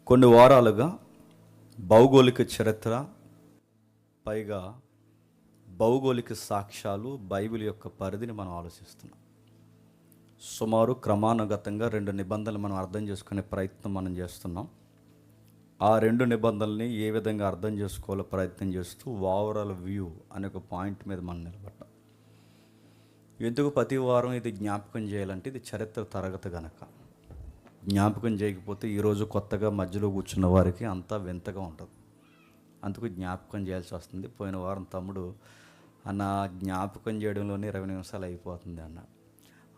కొన్ని వారాలుగా భౌగోళిక చరిత్ర, పైగా భౌగోళిక సాక్ష్యాలు, బైబిల్ యొక్క పరిధిని మనం ఆలోచిస్తున్నాం. సుమారు క్రమానుగతంగా 2 నిబంధనలు మనం అర్థం చేసుకునే ప్రయత్నం మనం చేస్తున్నాం. ఆ 2 నిబంధనల్ని ఏ విధంగా అర్థం చేసుకోవాలో ప్రయత్నం చేస్తూ ఓవరాల్ వ్యూ అనే ఒక పాయింట్ మీద మనం నిలబడ్డాం. ఎందుకు ప్రతి వారం ఇది జ్ఞాపకం చేయాలంటే, ఇది చరిత్ర తరగతి గనక. జ్ఞాపకం చేయకపోతే ఈరోజు కొత్తగా మధ్యలో కూర్చున్న వారికి అంతా వింతగా ఉంటుంది. అందుకు జ్ఞాపకం చేయాల్సి వస్తుంది. పోయిన వారం తమ్ముడు అన్న జ్ఞాపకం చేయడంలోనే 20 నిమిషాలు అయిపోతుంది అన్న.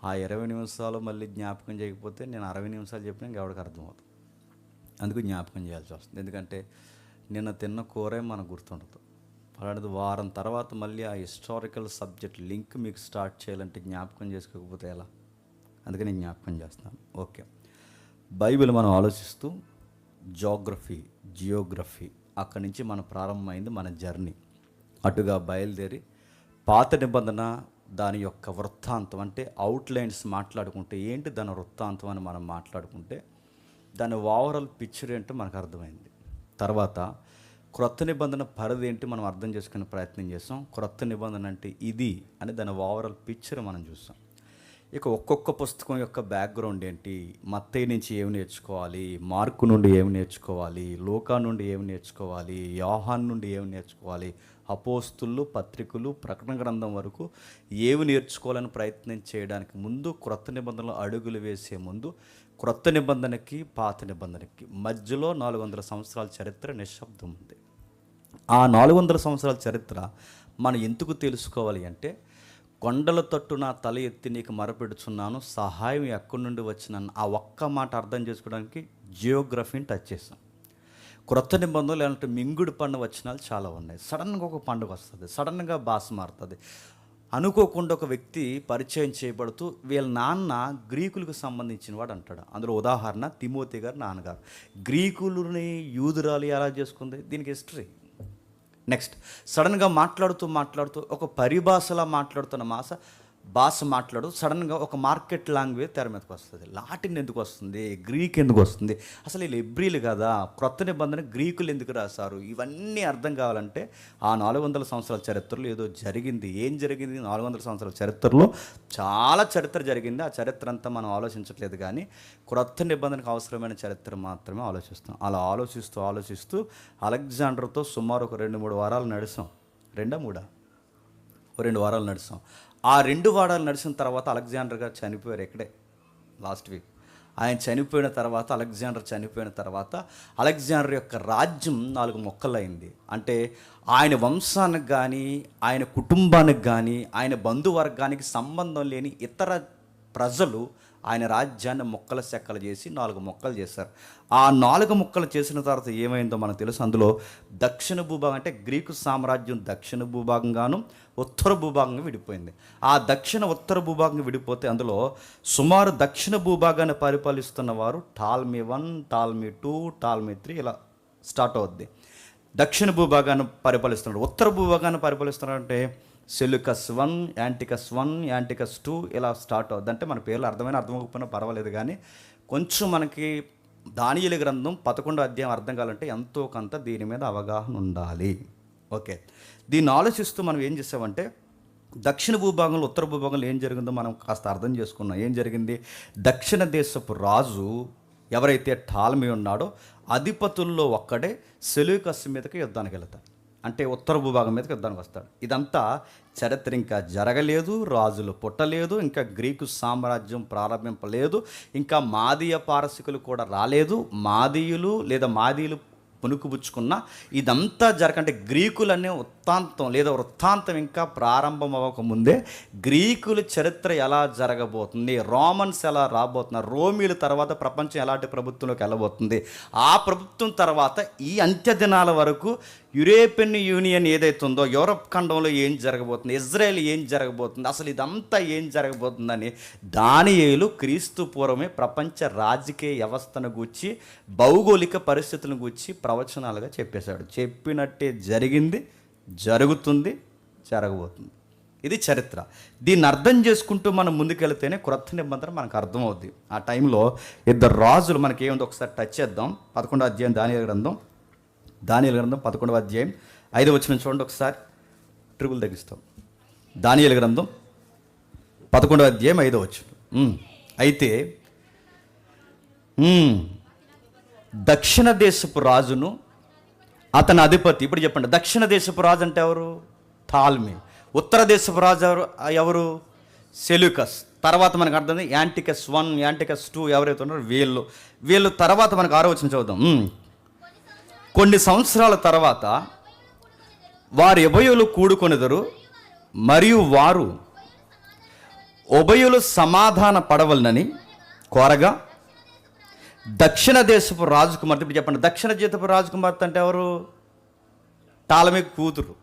ఆ 20 నిమిషాలు మళ్ళీ జ్ఞాపకం చేయకపోతే నేను 60 నిమిషాలు చెప్పినా ఇంకెవరికి అర్థమవుతుంది. అందుకు జ్ఞాపకం చేయాల్సి వస్తుంది. ఎందుకంటే నిన్న తిన్న కూరే మనకు గుర్తుండదు. అలాంటిది వారం తర్వాత మళ్ళీ ఆ హిస్టారికల్ సబ్జెక్ట్ లింక్ మీకు స్టార్ట్ చేయాలంటే జ్ఞాపకం చేసుకోకపోతే ఎలా? అందుకని నేను జ్ఞాపకం చేస్తున్నాను. ఓకే, బైబిల్ మనం ఆలోచిస్తూ జియోగ్రఫీ అక్కడి నుంచి మన ప్రారంభమైంది మన జర్నీ. అటుగా బయలుదేరి పాత నిబంధన దాని యొక్క వృత్తాంతం అంటే అవుట్లైన్స్ మాట్లాడుకుంటే ఏంటి దాని వృత్తాంతం అని మనం మాట్లాడుకుంటే దాని ఓవరాల్ పిక్చర్ ఏంటో మనకు అర్థమైంది. తర్వాత క్రొత్త నిబంధన పరిధి ఏంటి మనం అర్థం చేసుకునే ప్రయత్నం చేసాం. క్రొత్త నిబంధన అంటే ఇది అని దాని ఓవరాల్ పిక్చర్ మనం చూసాం. ఇక ఒక్కొక్క పుస్తకం యొక్క బ్యాక్గ్రౌండ్ ఏంటి, మత్తయి నుంచి ఏమి నేర్చుకోవాలి, మార్కు నుండి ఏమి నేర్చుకోవాలి, లూకా నుండి ఏమి నేర్చుకోవాలి, యోహాను నుండి ఏమి నేర్చుకోవాలి, అపోస్తులు, పత్రికలు, ప్రకటన గ్రంథం వరకు ఏమి నేర్చుకోవాలని ప్రయత్నం చేయడానికి ముందు, క్రొత్త నిబంధనలు అడుగులు వేసే ముందు క్రొత్త నిబంధనకి పాత నిబంధనకి మధ్యలో 400 సంవత్సరాల చరిత్ర నిశ్శబ్దం ఉంది. ఆ 400 సంవత్సరాల చరిత్ర మనం ఎందుకు తెలుసుకోవాలి అంటే, కొండల తట్టు నా తల ఎత్తి నీకు మరపెడుచున్నాను, సహాయం ఎక్కడి నుండి వచ్చిన ఆ ఒక్క మాట అర్థం చేసుకోవడానికి జియోగ్రఫీని టచ్ చేసాం. క్రొత్త నిబంధనలు ఏంటంటే మింగుడు పండుగ వచనాలు చాలా ఉన్నాయి. సడన్గా ఒక పండుగ వస్తుంది, సడన్గా భాష మారుతుంది. అనుకోకుండా ఒక వ్యక్తి పరిచయం చేయబడుతూ వీళ్ళ నాన్న గ్రీకులకు సంబంధించిన వాడు అంటాడు. అందులో ఉదాహరణ తిమోతి గారు నాన్నగారు. గ్రీకులని యూదురాలు ఎలా చేసుకుంది, దీనికి హిస్టరీ. నెక్స్ట్ సడన్గా మాట్లాడుతూ ఒక పరిభాషలా మాట్లాడుతున్న భాష మాట్లాడు సడన్గా ఒక మార్కెట్ లాంగ్వేజ్ తెర మీదకి వస్తుంది. లాటిన్ ఎందుకు వస్తుంది, గ్రీక్ ఎందుకు వస్తుంది, అసలు వీళ్ళు ఎబ్రీలు కదా, క్రొత్త నిబంధన గ్రీకులు ఎందుకు రాశారు, ఇవన్నీ అర్థం కావాలంటే ఆ 400 సంవత్సరాల చరిత్రలో ఏదో జరిగింది. ఏం జరిగింది? 400 సంవత్సరాల చరిత్రలో చాలా చరిత్ర జరిగింది. ఆ చరిత్ర అంతా మనం ఆలోచించట్లేదు, కానీ క్రొత్త నిబంధనకు అవసరమైన చరిత్ర మాత్రమే ఆలోచిస్తాం. అలా ఆలోచిస్తూ అలెగ్జాండర్తో సుమారు ఒక 2-3 వారాలు నడిచాం. 2 వారాలు నడిచాం. ఆ 2 వారాలు నడిచిన తర్వాత అలెగ్జాండర్ గారు చనిపోయారు. ఇక్కడే లాస్ట్ వీక్ ఆయన చనిపోయిన తర్వాత, అలెగ్జాండర్ యొక్క రాజ్యం 4 ముక్కలైంది. అంటే ఆయన వంశానికి కానీ, ఆయన కుటుంబానికి కానీ, ఆయన బంధువర్గానికి సంబంధం లేని ఇతర ప్రజలు ఆయన రాజ్యాన్ని ముక్కలు చెక్కలు చేసి 4 ముక్కలు చేశారు. ఆ 4 ముక్కలు చేసిన తర్వాత ఏమైందో మనకు తెలుసు. అందులో దక్షిణ భూభాగం అంటే గ్రీకు సామ్రాజ్యం దక్షిణ భూభాగంగాను ఉత్తర భూభాగంగా విడిపోయింది. ఆ ఉత్తర భూభాగంగా విడిపోతే అందులో సుమారు దక్షిణ భూభాగాన్ని పరిపాలిస్తున్న వారు టాల్మీ 1, టాల్మీ 2, టాల్మీ 3 ఇలా స్టార్ట్ అవుద్ది. దక్షిణ భూభాగాన్ని పరిపాలిస్తున్నాడు. ఉత్తర భూభాగాన్ని పరిపాలిస్తున్నాడంటే సెల్యూకస్ 1, యాంటికస్ 1, యాంటికస్ 2 ఇలా స్టార్ట్ అవుద్ది. అంటే మన పేర్లు అర్థమైనా పర్వాలేదు, కానీ కొంచెం మనకి దానియేలు గ్రంథం 11వ అధ్యాయం అర్థం కావాలంటే ఎంతో కొంత దీని మీద అవగాహన ఉండాలి. ఓకే, దీన్ని ఆలోచిస్తూ మనం ఏం చేసామంటే దక్షిణ భూభాగంలో ఉత్తర భూభాగంలో ఏం జరిగిందో మనం కాస్త అర్థం చేసుకున్నాం. ఏం జరిగింది? దక్షిణ దేశపు రాజు ఎవరైతే టాల్మీ ఉన్నాడో అధిపతుల్లో ఒక్కడే సెల్యూకస్ మీదకి యుద్ధానికి వెళ్తాడు. అంటే ఉత్తర భూభాగం మీదకి యుద్ధానికి వస్తాడు. ఇదంతా చరిత్ర ఇంకా జరగలేదు, రాజులు పుట్టలేదు, ఇంకా గ్రీకు సామ్రాజ్యం ప్రారంభింపలేదు, ఇంకా మాదీయ పారసికులు కూడా రాలేదు. మాదీయులు పునుకుపుచ్చుకున్న ఇదంతా జరగంటే గ్రీకులనే వృత్తాంతం ఇంకా ప్రారంభం అవ్వకముందే గ్రీకుల చరిత్ర ఎలా జరగబోతుంది, రోమన్స్ ఎలా రాబోతున్నారు, రోమీల తర్వాత ప్రపంచం ఎలాంటి ప్రభుత్వంలోకి వెళ్ళబోతుంది, ఆ ప్రభుత్వం తర్వాత ఈ అంత్య దినాల వరకు యూరోపియన్ యూనియన్ ఏదైతే ఉందో యూరప్ ఖండంలో ఏం జరగబోతుంది, ఇజ్రాయెల్ ఏం జరగబోతుంది, అసలు ఇదంతా ఏం జరగబోతుందని దానియేలు క్రీస్తు పూర్వమే ప్రపంచ రాజకీయ వ్యవస్థను గూర్చి, భౌగోళిక పరిస్థితులను గూర్చి ప్రవచనాలుగా చెప్పేశాడు. చెప్పినట్టే జరిగింది, జరుగుతుంది, జరగబోతుంది. ఇది చరిత్ర. దీన్ని అర్థం చేసుకుంటూ మనం ముందుకెళ్తేనే క్రొత్త నిబంధన మనకు అర్థమవుద్ది. ఆ టైంలో ఇద్దరు రాజులు మనకి ఏముంది ఒకసారి టచ్ చేద్దాం. 11వ అధ్యాయం దానియేలు గ్రంథం 11వ అధ్యాయం 5వ వచనం చూడండి ఒకసారి. ట్రిబుల్ తగ్గిస్తాం. దానియేలు గ్రంథం 11వ అధ్యాయం 5వ వచనం. అయితే దక్షిణ దేశపు రాజును అతని అధిపతి, ఇప్పుడు చెప్పండి, దక్షిణ దేశపు రాజు అంటే ఎవరు? టాల్మీ. ఉత్తర దేశపు రాజు ఎవరు? సెల్యూకస్. తర్వాత మనకు అర్థం యాంటికస్ 1, యాంటికస్ 2 ఎవరైతే ఉన్నారో వీళ్ళు తర్వాత మనకు 6వ వచనం చదువుదాం. కొన్ని సంవత్సరాల తర్వాత వారు ఉభయులు కూడుకొనెదరు, మరియు వారు ఉభయులు సమాధాన పడవలనని కోరగా దక్షిణ దేశపు రాజకుమార్తె, ఇప్పుడు చెప్పండి, దక్షిణ దేశపు రాజకుమార్తె అంటే ఎవరు? టాలమీ కూతురు.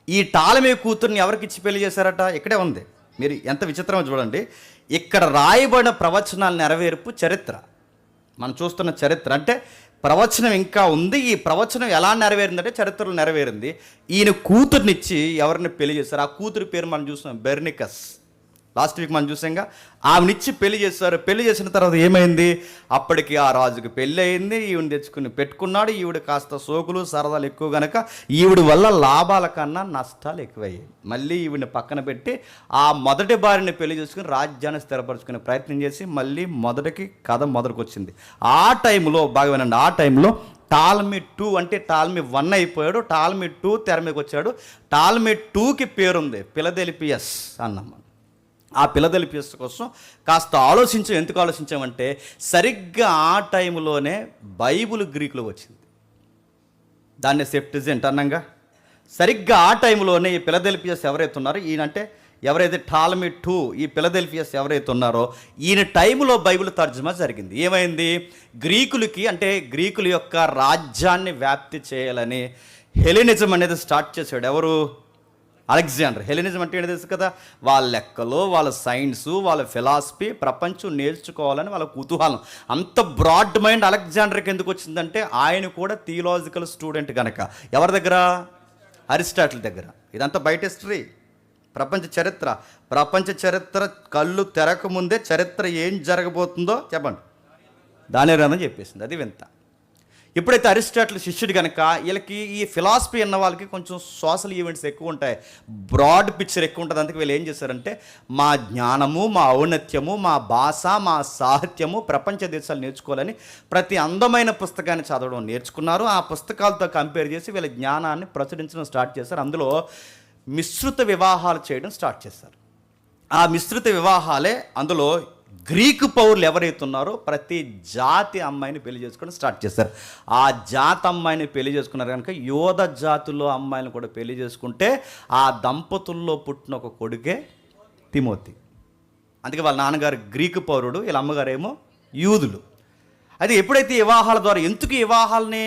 ఈ టాలమీ కూతురుని ఎవరికి ఇచ్చి పెళ్లి చేశారట? ఇక్కడే ఉంది. మీరు ఎంత విచిత్రమో చూడండి. ఇక్కడ రాయబడిన ప్రవచనాల నెరవేర్పు చరిత్ర, మనం చూస్తున్న చరిత్ర. అంటే ప్రవచనం ఇంకా ఉంది. ఈ ప్రవచనం ఎలా నెరవేరిందంటే చరిత్రలో నెరవేరింది. ఈయన కూతురునిచ్చి ఎవరిని పెళ్లి చేశారు? ఆ కూతురు పేరు మనం చూస్తున్నాం, బెర్నికస్. లాస్ట్ వీక్ మనం చూసాంగా. ఆమెనిచ్చి పెళ్లి చేస్తారు. పెళ్లి చేసిన తర్వాత ఏమైంది? అప్పటికి ఆ రాజుకి పెళ్ళి అయింది. ఈవిడ తెచ్చుకుని పెట్టుకున్నాడు. ఈవిడ కాస్త సోకులు సరదాలు ఎక్కువ గనక ఈవిడ వల్ల లాభాల కన్నా నష్టాలు ఎక్కువయ్యాయి. మళ్ళీ ఈవిడిని పక్కన పెట్టి ఆ మొదటి భార్యని పెళ్లి చేసుకుని రాజ్యాన్ని స్థిరపరచుకునే ప్రయత్నం చేసి మళ్ళీ కథ మొదటికి వచ్చింది. ఆ టైంలో బాగా వినండి, ఆ టైంలో టాల్మీ 2 అంటే టాల్మీ 1 అయిపోయాడు. టాల్మీ 2 తెర మీదకి వచ్చాడు. టాల్మీ 2కి పేరుంది ఫిలదెల్ఫియస్ అన్నమ్మ. ఆ ఫిలదెల్ఫియస్ కోసం కాస్త ఆలోచించాం. ఎందుకు ఆలోచించామంటే సరిగ్గా ఆ టైంలోనే బైబుల్ గ్రీకులో వచ్చింది. దాన్ని సెప్టిజెంట్ అన్నంగా. సరిగ్గా ఆ టైంలోనే ఈ ఫిలదెల్ఫియస్ ఎవరైతే ఉన్నారో, ఈయనంటే ఎవరైతే టాల్మీ 2, ఈ ఫిలదెల్ఫియస్ ఎవరైతే ఉన్నారో ఈయన టైంలో బైబిల్ తర్జుమా జరిగింది. ఏమైంది? గ్రీకులకి, అంటే గ్రీకుల యొక్క రాజ్యాన్ని వ్యాప్తి చేయాలని హెలెనిజం అనేది స్టార్ట్ చేశాడు. ఎవరు? అలెగ్జాండర్. హెలెనిజం అంటే ఏంటి తెలుసు కదా? వాళ్ళ లెక్కలు, వాళ్ళ సైన్సు, వాళ్ళ ఫిలాసఫీ ప్రపంచం నేర్చుకోవాలని వాళ్ళ కుతూహలం. అంత బ్రాడ్ మైండ్ అలెగ్జాండర్కి ఎందుకు వచ్చిందంటే ఆయన కూడా థియలాజికల్ స్టూడెంట్ కనుక. ఎవరి దగ్గర? అరిస్టాటిల్ దగ్గర. ఇదంతా బయట హిస్టరీ, ప్రపంచ చరిత్ర కళ్ళు తెరకముందే చరిత్ర ఏం జరగబోతుందో చెప్పండి దానియేలు గ్రంథం చెప్పేసింది. అది వింత. ఎప్పుడైతే అరిస్టాటిల్ శిష్యుడు కనుక వీళ్ళకి ఈ ఫిలాసఫీ అన్న వాళ్ళకి కొంచెం సోషల్ ఈవెంట్స్ ఎక్కువ ఉంటాయి, బ్రాడ్ పిక్చర్ ఎక్కువ ఉంటుంది. అందుకే వీళ్ళు ఏం చేశారంటే మా జ్ఞానము, మా ఔన్నత్యము, మా భాష, మా సాహిత్యము ప్రపంచ దేశాలు నేర్చుకోవాలని ప్రతి అందమైన పుస్తకాన్ని చదవడం నేర్చుకున్నారు. ఆ పుస్తకాలతో కంపేర్ చేసి వీళ్ళ జ్ఞానాన్ని ప్రచురించడం స్టార్ట్ చేశారు. అందులో మిశ్రిత వివాహాలు చేయడం స్టార్ట్ చేశారు. ఆ మిశ్రిత వివాహాలే అందులో గ్రీకు పౌరులు ఎవరైతే ఉన్నారో ప్రతి జాతి అమ్మాయిని పెళ్లి చేసుకోవడం స్టార్ట్ చేశారు. ఆ జాతి అమ్మాయిని పెళ్లి చేసుకున్నారు కనుక యోధ జాతుల్లో అమ్మాయిని కూడా పెళ్లి చేసుకుంటే ఆ దంపతుల్లో పుట్టిన ఒక కొడుకే తిమోతి. అందుకే వాళ్ళ నాన్నగారు గ్రీకు పౌరుడు, వీళ్ళ అమ్మగారేమో యూదులు. అయితే ఎప్పుడైతే వివాహాల ద్వారా, ఎందుకు ఈ వివాహాలని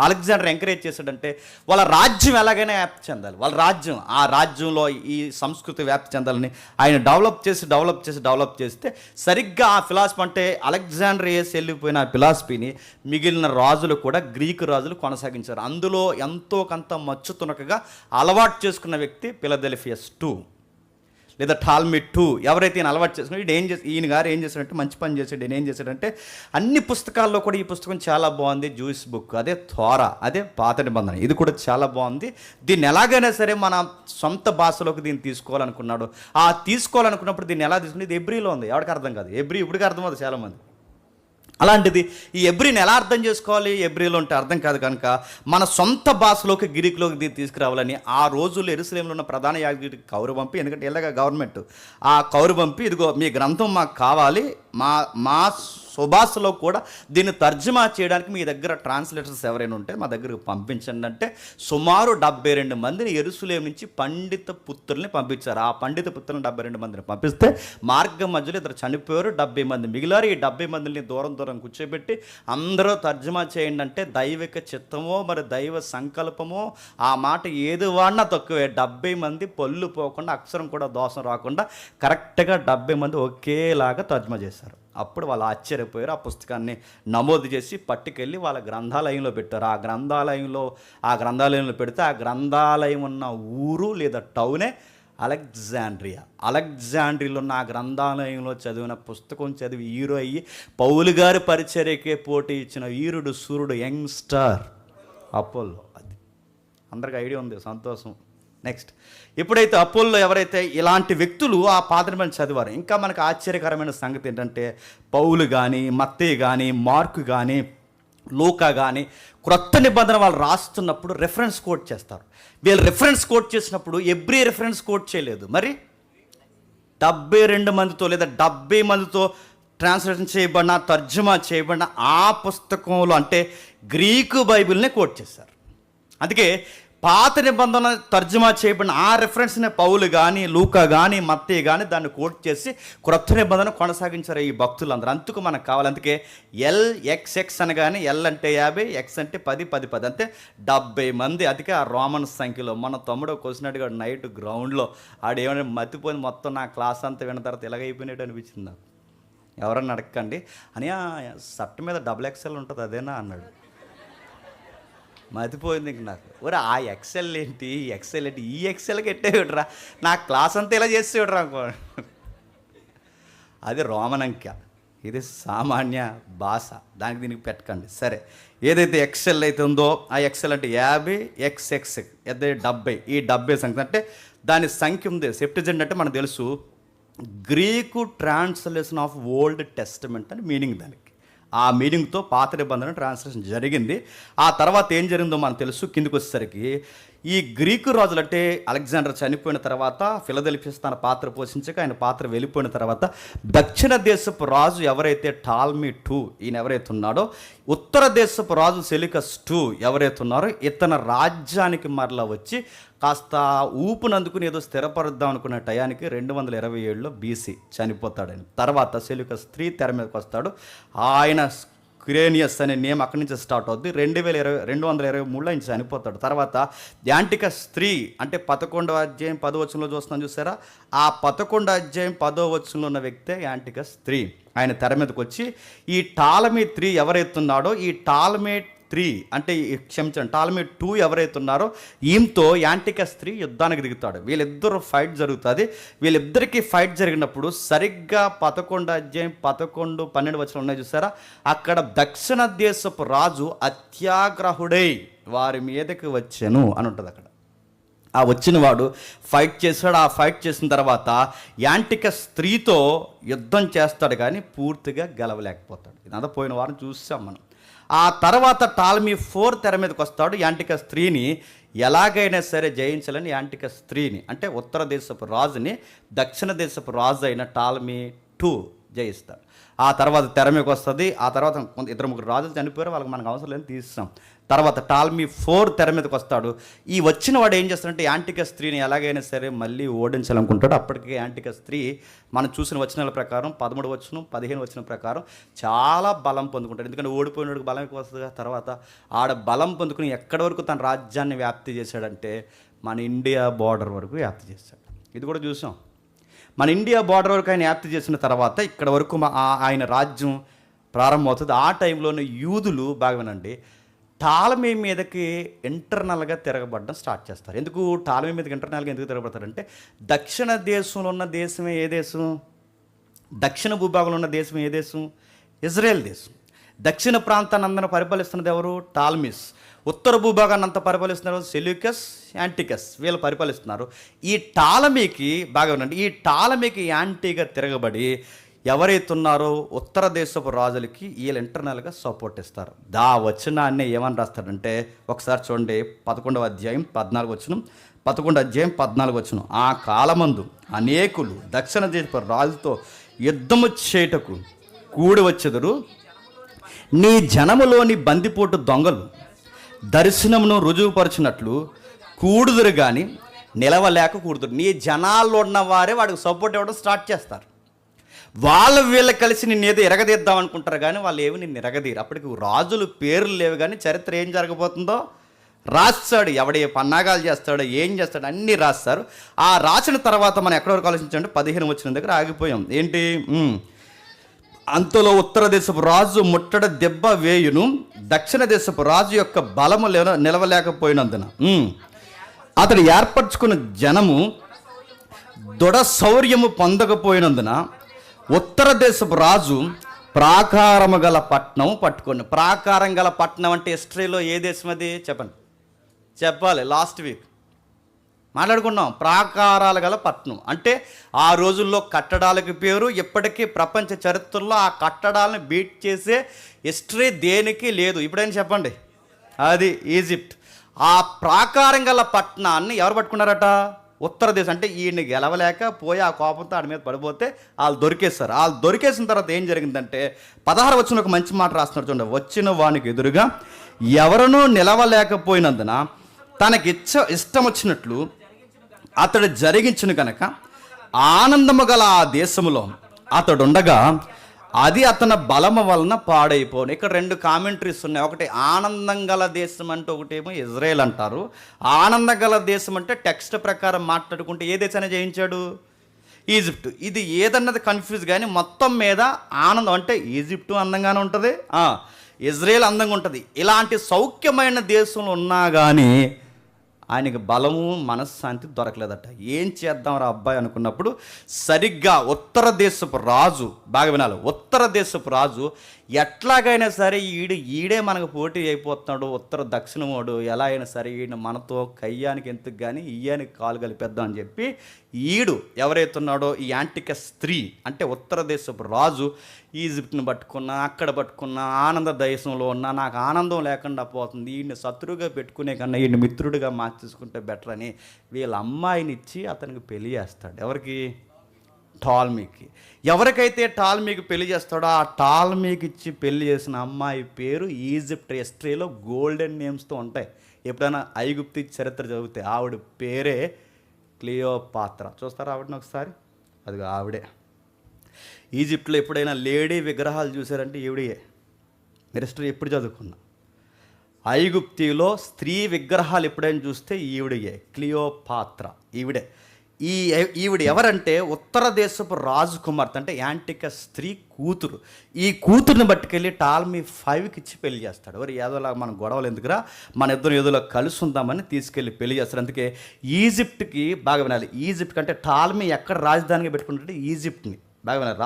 అలెగ్జాండర్ ఎంకరేజ్ చేశాడంటే వాళ్ళ రాజ్యం ఎలాగైనా వ్యాప్తి చెందాలి. వాళ్ళ రాజ్యం, ఆ రాజ్యంలో ఈ సంస్కృతి వ్యాప్తి చెందాలని ఆయన డెవలప్ చేస్తే సరిగ్గా ఆ ఫిలాసఫీ, అంటే అలెగ్జాండర్ వేసి వెళ్ళిపోయిన ఆ ఫిలాసఫీని మిగిలిన రాజులు కూడా, గ్రీకు రాజులు కొనసాగించారు. అందులో ఎంతో కొంత మచ్చుతునకగా అలవాటు చేసుకున్న వ్యక్తి ఫిలదెల్ఫియస్ 2 లేదా టాల్మీ 2. ఎవరైతే ఈయన అలవాటు చేసుకున్నాడు, ఈయన గారు ఏం చేశాడంటే మంచి పని చేశాడు. ఈయన ఏం చేశాడంటే అన్ని పుస్తకాల్లో కూడా ఈ పుస్తకం చాలా బాగుంది, జూయిస్ బుక్, అదే థోరా, అదే పాత నిబంధన, ఇది కూడా చాలా బాగుంది, దీన్ని ఎలాగైనా సరే మన సొంత భాషలోకి దీన్ని తీసుకోవాలనుకున్నాడు. ఆ తీసుకోవాలనుకున్నప్పుడు దీన్ని ఎలా తీసుకుని, ఇది ఎబ్రీలో ఉంది, ఎవరికి అర్థం కాదు. ఇప్పటికీ అర్థమవుతుంది చాలామంది. అలాంటిది ఈ ఎబ్రీని ఎలా అర్థం చేసుకోవాలి? ఎబ్రీలో ఉంటే అర్థం కాదు కనుక మన సొంత భాషలోకి, గ్రీకులోకి దీన్ని తీసుకురావాలని ఆ రోజుల్లో యెరూషలేములో ఉన్న ప్రధాన యాజకుడికి కౌరు పంపి, ఎందుకంటే ఇలాగ గవర్నమెంట్ ఆ కౌరు పంపి, ఇదిగో మీ గ్రంథం మాకు కావాలి, మా స్వభాషలో కూడా దీన్ని తర్జుమా చేయడానికి మీ దగ్గర ట్రాన్స్లేటర్స్ ఎవరైనా ఉంటే మా దగ్గరకు పంపించండి అంటే సుమారు 72 మందిని యెరూషలేము నుంచి పండిత పుత్రుల్ని పంపించారు. ఆ పండిత పుత్రులను 72 మందిని పంపిస్తే మార్గం మధ్యలో ఇద్దరు చనిపోయారు, 70 మంది మిగిలారు. ఈ 70 మందిని దూరం కూర్చోబెట్టి అందరూ తర్జుమా చేయండి అంటే దైవిక చిత్తమో మరి దైవ సంకల్పమో, ఆ మాట ఏది వాడినా తక్కువే. 70 మంది పళ్ళు పోకుండా, అక్షరం కూడా దోషం రాకుండా కరెక్ట్గా 70 మంది ఒకేలాగా తర్జుమా చేశారు. అప్పుడు వాళ్ళు ఆశ్చర్యపోయారు. ఆ పుస్తకాన్ని నమోదు చేసి పట్టుకెళ్ళి వాళ్ళ గ్రంథాలయంలో పెట్టారు. ఆ గ్రంథాలయంలో పెడితే ఆ గ్రంథాలయం ఉన్న ఊరు లేదా టౌనే అలెగ్జాండ్రియాలో నా గ్రంథాలయంలో చదివిన పుస్తకం చదివి హీరో అయ్యి పౌలు గారి పరిచర్యకే పోటీ ఇచ్చిన వీరుడు సూర్యుడు యంగ్స్టర్ అపోల్లో. అది అందరికి ఐడియా ఉంది, సంతోషం. నెక్స్ట్, ఎప్పుడైతే అపోల్లో ఎవరైతే ఇలాంటి వ్యక్తులు ఆ పాత నిబంధన చదివారు, ఇంకా మనకు ఆశ్చర్యకరమైన సంగతి ఏంటంటే పౌలు కానీ, మత్తయి కానీ, మార్కు కానీ, లూకా కానీ క్రొత్త నిబంధన వాళ్ళు రాస్తున్నప్పుడు రెఫరెన్స్ కోట్ చేస్తారు. వీళ్ళు రెఫరెన్స్ కోట్ చేసినప్పుడు ఎవ్రీ రెఫరెన్స్ కోట్ చేయలేదు, మరి 72 మందితో లేదా 70 మందితో ట్రాన్స్లేషన్ చేయబడిన, తర్జుమా చేయబడిన ఆ పుస్తకంలో అంటే గ్రీకు బైబిల్నే కోట్ చేశారు. అందుకే పాత నిబంధన తర్జుమా చేయబడిన ఆ రెఫరెన్స్ని పౌలు కానీ, లూకా కానీ, మత్తయి కానీ కోట్ చేసి క్రొత్త నిబంధన కొనసాగించారు ఈ భక్తులందరూ. అందుకు మనకు కావాలి. అందుకే LXX అనగానే L అంటే 50, X అంటే 10, 10, 10 అంటే 70 మంది. అందుకే ఆ రోమన్ సంఖ్యలో మన తమ్ముడు కొసినట్టుగా నైట్ గ్రౌండ్లో ఆడేమైనా మతిపోయింది, మొత్తం నా క్లాస్ అంతా విన్న తర్వాత ఇలాగైపోయినట్టు అనిపించింది నాకు. ఎవరన్నా అడగండి అని, షర్ట్ మీద XXL ఉంటుంది అదేనా అన్నాడు. మతిపోయింది ఇంక నాకు. ఒరే ఆ XL ఏంటి, XL ఏంటి, ఈ XLకి ఎట్టేవిడ్రా, నా క్లాస్ అంతా ఇలా చేసేవిడ్రా అనుకో. అది రోమన్ అంకె, ఇది సామాన్య భాష, దానికి దీనికి పెట్టకండి. సరే, ఏదైతే XL అయితే ఉందో ఆ XL అంటే 50, XX అయితే 70. ఈ 70 సంఖ్య అంటే దాని సంఖ్య ఉంది. సెప్టుజెంట్ అంటే మనకు తెలుసు Greek translation of old testament అని మీనింగ్. దానికి ఆ మీనింగ్తో పాత నిబంధన ట్రాన్స్లేషన్ జరిగింది. ఆ తర్వాత ఏం జరిగిందో మనకు తెలుసు. కిందికి వచ్చేసరికి ఈ గ్రీకు రాజులు అంటే అలెగ్జాండర్ చనిపోయిన తర్వాత ఫిలదెల్ఫియస్ తన పాత్ర పోషించక ఆయన పాత్ర వెళ్ళిపోయిన తర్వాత దక్షిణ దేశపు రాజు ఎవరైతే టాల్మీ II ఈయన ఎవరైతే ఉన్నాడో, ఉత్తర దేశపు రాజు సెలికస్ II ఎవరైతే ఉన్నారో ఇతని రాజ్యానికి మరలా వచ్చి కాస్త ఊపునందుకుని ఏదో స్థిరపరుద్దాం అనుకునే టయానికి 227లో BC చనిపోతాడని. తర్వాత సెల్యూకస్ III తెర మీదకి వస్తాడు. ఆయన క్యురేనియస్ అనే నేమ్ అక్కడి నుంచి స్టార్ట్ అవుద్ది. 223లో ఆయన చనిపోతాడు. తర్వాత యాంటికస్ III అంటే 11వ అధ్యాయం 10వ వచనంలో చూస్తున్నాం చూసారా, ఆ 11వ అధ్యాయం 10వ వచనంలో ఉన్న వ్యక్తే యాంటికస్ III. ఆయన తెర మీదకి వచ్చి ఈ టాలమీ III ఎవరైతున్నాడో, ఈ టాలమీ III అంటే క్షమించండి టాలమీ II ఎవరైతే ఉన్నారో ఈమెతో యాంటికస్ III యుద్ధానికి దిగుతాడు. వీళ్ళిద్దరూ ఫైట్ జరుగుతుంది. వీళ్ళిద్దరికీ ఫైట్ జరిగినప్పుడు సరిగ్గా 11వ అధ్యాయం 11, 12 వచనాలు ఉన్నాయి చూసారా, అక్కడ దక్షిణ దేశపు రాజు అత్యాగ్రహుడై వారి మీదకి వచ్చాను అని ఉంటుంది. అక్కడ ఆ వచ్చిన వాడు ఫైట్ చేశాడు. ఆ ఫైట్ చేసిన తర్వాత యాంటికస్ IIIతో యుద్ధం చేస్తాడు, కానీ పూర్తిగా గెలవలేకపోతాడు. ఇదంతా పోయిన వారం చూసాం మనం. ఆ తర్వాత టాలమీ IV తెర మీదకి వస్తాడు. యాంటికస్ IIIని ఎలాగైనా సరే జయించాలని యాంటికస్ IIIని అంటే ఉత్తర దేశపు రాజుని దక్షిణ దేశపు రాజు అయిన టాలమీ II జయిస్తాడు. ఆ తర్వాత తెర మీదకి వస్తుంది. ఆ తర్వాత 2-3 రాజులు చనిపోయారు, వాళ్ళకి మనకు అవసరం లేని తీస్తాం. తర్వాత టాలమీ IV తెర మీదకి వస్తాడు. ఈ వచ్చిన వాడు ఏం చేస్తాడంటే యాంటికస్ IIIని ఎలాగైనా సరే మళ్ళీ ఓడించాలనుకుంటాడు. అప్పటికే యాంటికస్ III మనం చూసిన వచనాల ప్రకారం 13 వచనం 15 వచనం ప్రకారం చాలా బలం పొందుకుంటాడు. ఎందుకంటే ఓడిపోయినోడికి బలం ఎక్కువ వస్తుంది. తర్వాత ఆడ బలం పొందుకుని ఎక్కడి వరకు తన రాజ్యాన్ని వ్యాప్తి చేశాడంటే మన ఇండియా బార్డర్ వరకు వ్యాప్తి చేశాడు. ఇది కూడా చూసాం. మన ఇండియా బార్డర్ వరకు ఆయన వ్యాప్తి చేసిన తర్వాత ఇక్కడ వరకు ఆయన రాజ్యం ప్రారంభమవుతుంది. ఆ టైంలోనే యూదులు బాగా వినండి, టాలమీ మీదకి ఇంటర్నల్గా తిరగబడడం స్టార్ట్ చేస్తారు. ఎందుకు టాలమీ మీదకి ఇంటర్నల్గా ఎందుకు తిరగబడతారంటే దక్షిణ దేశంలో ఉన్న దేశమే ఏ దేశం, దక్షిణ భూభాగంలో ఉన్న దేశం ఏ దేశం, ఇజ్రాయెల్ దేశం. దక్షిణ ప్రాంతాన్ని అందరూ పరిపాలిస్తున్నది ఎవరు, టాల్మిస్. ఉత్తర భూభాగాన్ని అంతా పరిపాలిస్తున్నారు సెల్యూకస్, యాంటికస్, వీళ్ళు పరిపాలిస్తున్నారు. ఈ టాలమీకి బాగా వినండి, ఈ టాలమీకి యాంటీగా తిరగబడి ఎవరైతే ఉన్నారో ఉత్తర దేశపు రాజులకి వీళ్ళు ఇంటర్నల్గా సపోర్ట్ ఇస్తారు. వచనాన్ని ఏమని రాస్తాడంటే ఒకసారి చూడండి, 11వ అధ్యాయం 14 వచనం, 11వ అధ్యాయం 14 వచనం. ఆ కాలమందు అనేకులు దక్షిణ దేశపు రాజుతో యుద్ధము చేయుటకు కూడి వచ్చెదరు. నీ జనములోని బందిపోటు దొంగలు దర్శనమును రుజువుపరచినట్లు కూడుదురు కానీ నిలవలేక కూడుదురు. నీ జనాల్లో ఉన్న వారే వాడికి సపోర్ట్ ఇవ్వడం స్టార్ట్ చేస్తారు. వీళ్ళు కలిసి నిన్ను ఏదో ఎరగదీద్దాం అనుకుంటారు, కానీ వాళ్ళు ఏమి నిన్ను ఎరగదీరు. అప్పటికి రాజులు పేర్లు లేవు, కానీ చరిత్ర ఏం జరగబోతుందో రాస్తాడు. ఎవడే పన్నాగాలు చేస్తాడో ఏం చేస్తాడో అన్నీ రాస్తారు. ఆ రాసిన తర్వాత మనం ఎక్కడి వరకు ఆలోచించండి, 15 వచ్చిన దగ్గర ఆగిపోయాం. ఏంటి, అంతలో ఉత్తర దేశపు రాజు ముట్టడ దెబ్బ వేయును, దక్షిణ దేశపు రాజు యొక్క బలము నిలవలేకపోయినందున అతడు ఏర్పరచుకున్న జనము దృఢ శౌర్యము పొందకపోయినందున ఉత్తర దేశపు రాజు ప్రాకారము గల పట్నం పట్టుకోండి. ప్రాకారం గల పట్నం అంటే హిస్టరీలో ఏ దేశం అది చెప్పండి, చెప్పాలి. లాస్ట్ వీక్ మాట్లాడుకున్నాం. ప్రాకారాలు గల పట్నం అంటే ఆ రోజుల్లో కట్టడాలకి పేరు. ఇప్పటికీ ప్రపంచ చరిత్రలో ఆ కట్టడాలను బీట్ చేసే హిస్టరీ దేనికి లేదు. ఇప్పుడైనా చెప్పండి, అది ఈజిప్ట్. ఆ ప్రాకారం గల పట్టణాన్ని ఎవరు పట్టుకున్నారట? ఉత్తర దేశం. అంటే ఈయన్ని గెలవలేక పోయి ఆ కోపంతో ఆడి మీద పడిపోతే వాళ్ళు దొరికేస్తారు. వాళ్ళు దొరికేసిన తర్వాత ఏం జరిగిందంటే 16 వచ్చిన ఒక మంచి మాట రాస్తున్నారు చూడండి. వచ్చిన వానికి ఎదురుగా ఎవరనూ నిలవలేకపోయినందున తనకి ఇష్టం వచ్చినట్లు అతడు జరిగించును కనుక ఆనందము గల ఆ దేశములో అతడుండగా అది అతని బలము వలన పాడైపోను. ఇక్కడ 2 కామెంటరీస్ ఉన్నాయి. ఒకటి ఆనందం గల దేశం అంటే ఒకటేమో ఇజ్రాయెల్ అంటారు. ఆనందం గల దేశం అంటే టెక్స్ట్ ప్రకారం మాట్లాడుకుంటే ఏ దేశాన్ని జయించాడు? ఈజిప్ట్. ఇది ఏదన్నది కన్ఫ్యూజ్ కానీ మొత్తం మీద ఆనందం అంటే ఈజిప్టు అందంగానే ఉంటుంది, ఇజ్రాయెల్ అందంగా ఉంటుంది. ఇలాంటి సౌఖ్యమైన దేశంలో ఉన్నా కానీ ఆయనకి బలము మనశ్శాంతి దొరకలేదట. ఏం చేద్దాం రా అబ్బాయి అనుకున్నప్పుడు సరిగ్గా ఉత్తర దేశపు రాజు, బాగా వినాలి, ఉత్తర దేశపు రాజు ఎట్లాగైనా సరే ఈడే మనకు పోటీ అయిపోతున్నాడు, ఉత్తర దక్షిణమోడు, ఎలా అయినా సరే ఈయన మనతో కయ్యానికి ఎందుకు కానీ ఇయ్యానికి కాలు కలిపేద్దాం అని చెప్పి ఎవరైతున్నాడో ఈ యాంటికస్ స్త్రీ అంటే ఉత్తర దేశపు రాజు ఈజిప్ట్ని పట్టుకున్నా, అక్కడ పట్టుకున్నా, ఆనంద దేశంలో ఉన్నా నాకు ఆనందం లేకుండా పోతుంది, ఈయన్ని శత్రువుగా పెట్టుకునే కన్నా ఈయన్ని మిత్రుడిగా మార్చేసుకుంటే బెటర్ అని వీళ్ళ అమ్మాయిని ఇచ్చి అతనికి పెళ్లి చేస్తాడు. ఎవరికి? టాల్మీకి. ఎవరికైతే టాల్మీకి పెళ్లి చేస్తాడో ఆ టాల్మీకి ఇచ్చి పెళ్లి చేసిన అమ్మాయి పేరు ఈజిప్ట్. హిస్టరీలో గోల్డెన్ నేమ్స్తో ఉంటాయి. ఎప్పుడైనా ఐగుప్తు చరిత్ర చదివితే ఆవిడ పేరే క్లియోపాత్ర. చూస్తారా ఆవిడని ఒకసారి? అది ఆవిడే. ఈజిప్ట్లో ఎప్పుడైనా లేడీ విగ్రహాలు చూసారంటే ఈవిడే. మీరు హిస్టరీ ఎప్పుడు చదువుకున్నా ఐగుప్తిలో స్త్రీ విగ్రహాలు ఎప్పుడైనా చూస్తే ఈవిడే, క్లియోపాత్ర. ఈవిడ ఎవరంటే ఉత్తర దేశపు రాజు కుమార్తె, అంటే యాంటికస్ స్త్రీ కూతురు. ఈ కూతురుని పట్టుకెళ్ళి టాల్మీ 5కి ఇచ్చి పెళ్లి చేస్తాడు. ఎవరు ఏదోలా మన గొడవలు ఎందుకురా, మన ఇద్దరు ఏదోలా కలిసి ఉందామని తీసుకెళ్ళి పెళ్లి చేస్తారు. అందుకే ఈజిప్ట్కి బాగా వినాలి, ఈజిప్ట్ కంటే టాల్మీ ఎక్కడ రాజధానిగా పెట్టుకుంటే ఈజిప్ట్ని బాగా వినాలి.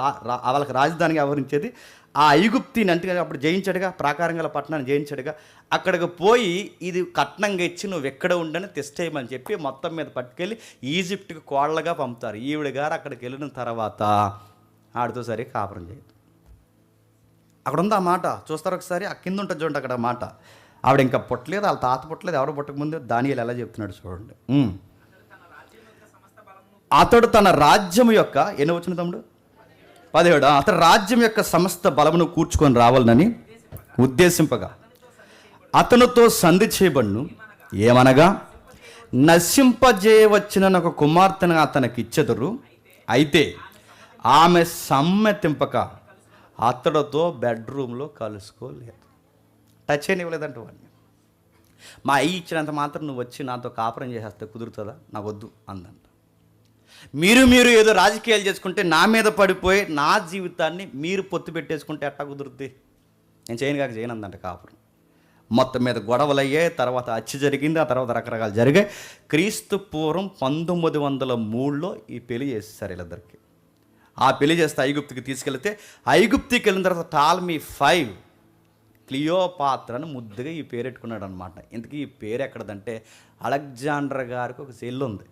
వాళ్ళకి రాజధానిగా వ్యవహరించేది ఆ ఐగుప్తిని. అంటే అప్పుడు జయించాడుగా, ప్రాకారం గల పట్టణాన్ని జయించాడుగా. అక్కడికి పోయి ఇది కట్నంగా ఇచ్చి నువ్వు ఎక్కడ ఉండని తెస్టేయమని చెప్పి మొత్తం మీద పట్టుకెళ్ళి ఈజిప్ట్కి కోళ్ళగా పంపుతారు. ఈవిడ గారు అక్కడికి వెళ్ళిన తర్వాత ఆడితో సరే కాపురం చేయదు. అక్కడ ఉంది ఆ మాట, చూస్తారు ఒకసారి. ఆ కింద ఉంటుంది చూడండి అక్కడ మాట. ఆవిడ ఇంకా పుట్టలేదు, వాళ్ళ తాత పుట్టలేదు, ఎవరు పుట్టకముందు దానియేలు ఎలా చెప్తున్నాడు చూడండి. అతడు తన రాజ్యం యొక్క ఎన్ని వచ్చిన తమ్ముడు 17 అతడు రాజ్యం యొక్క సమస్త బలమును కూర్చుకొని రావాలని ఉద్దేశింపగా అతనితో సంధి చేయబడును. ఏమనగా నశింపజేయవచ్చిన ఒక కుమార్తెను అతనికి ఇచ్చెదరు. అయితే ఆమె సమ్మతింపక అతడితో బెడ్రూమ్లో కలుసుకోలేదు. టచ్ అయినివ్వలేదంట వాడిని. మా అయ్యి ఇచ్చినంత మాత్రం నువ్వు వచ్చి నాతో కాపురం చేసేస్తే కుదురుతుందా? నాకు వద్దు అందంట. మీరు ఏదో రాజకీయాలు చేసుకుంటే నా మీద పడిపోయి నా జీవితాన్ని మీరు పొత్తు పెట్టేసుకుంటే ఎట్టా కుదురుద్ది? నేను చేయను అందంట కాపురం. మొత్తం మీద గొడవలు అయ్యాయి, తర్వాత హత్య జరిగింది, ఆ తర్వాత రకరకాలు జరిగాయి. క్రీస్తు పూర్వం 1903లో ఈ పెళ్లి చేసేసారు వీళ్ళిద్దరికి. ఆ పెళ్లి చేస్తే ఐగుప్తికి తీసుకెళ్తే ఐగుప్తికి వెళ్ళిన తర్వాత టాల్మీ 5 క్లియోపాత్రను ముద్దుగా ఈ పేరు పెట్టుకున్నాడు అనమాట. ఇంతకీ ఈ పేరు ఎక్కడదంటే అలెగ్జాండర్ గారికి ఒక చెల్లి ఉంది.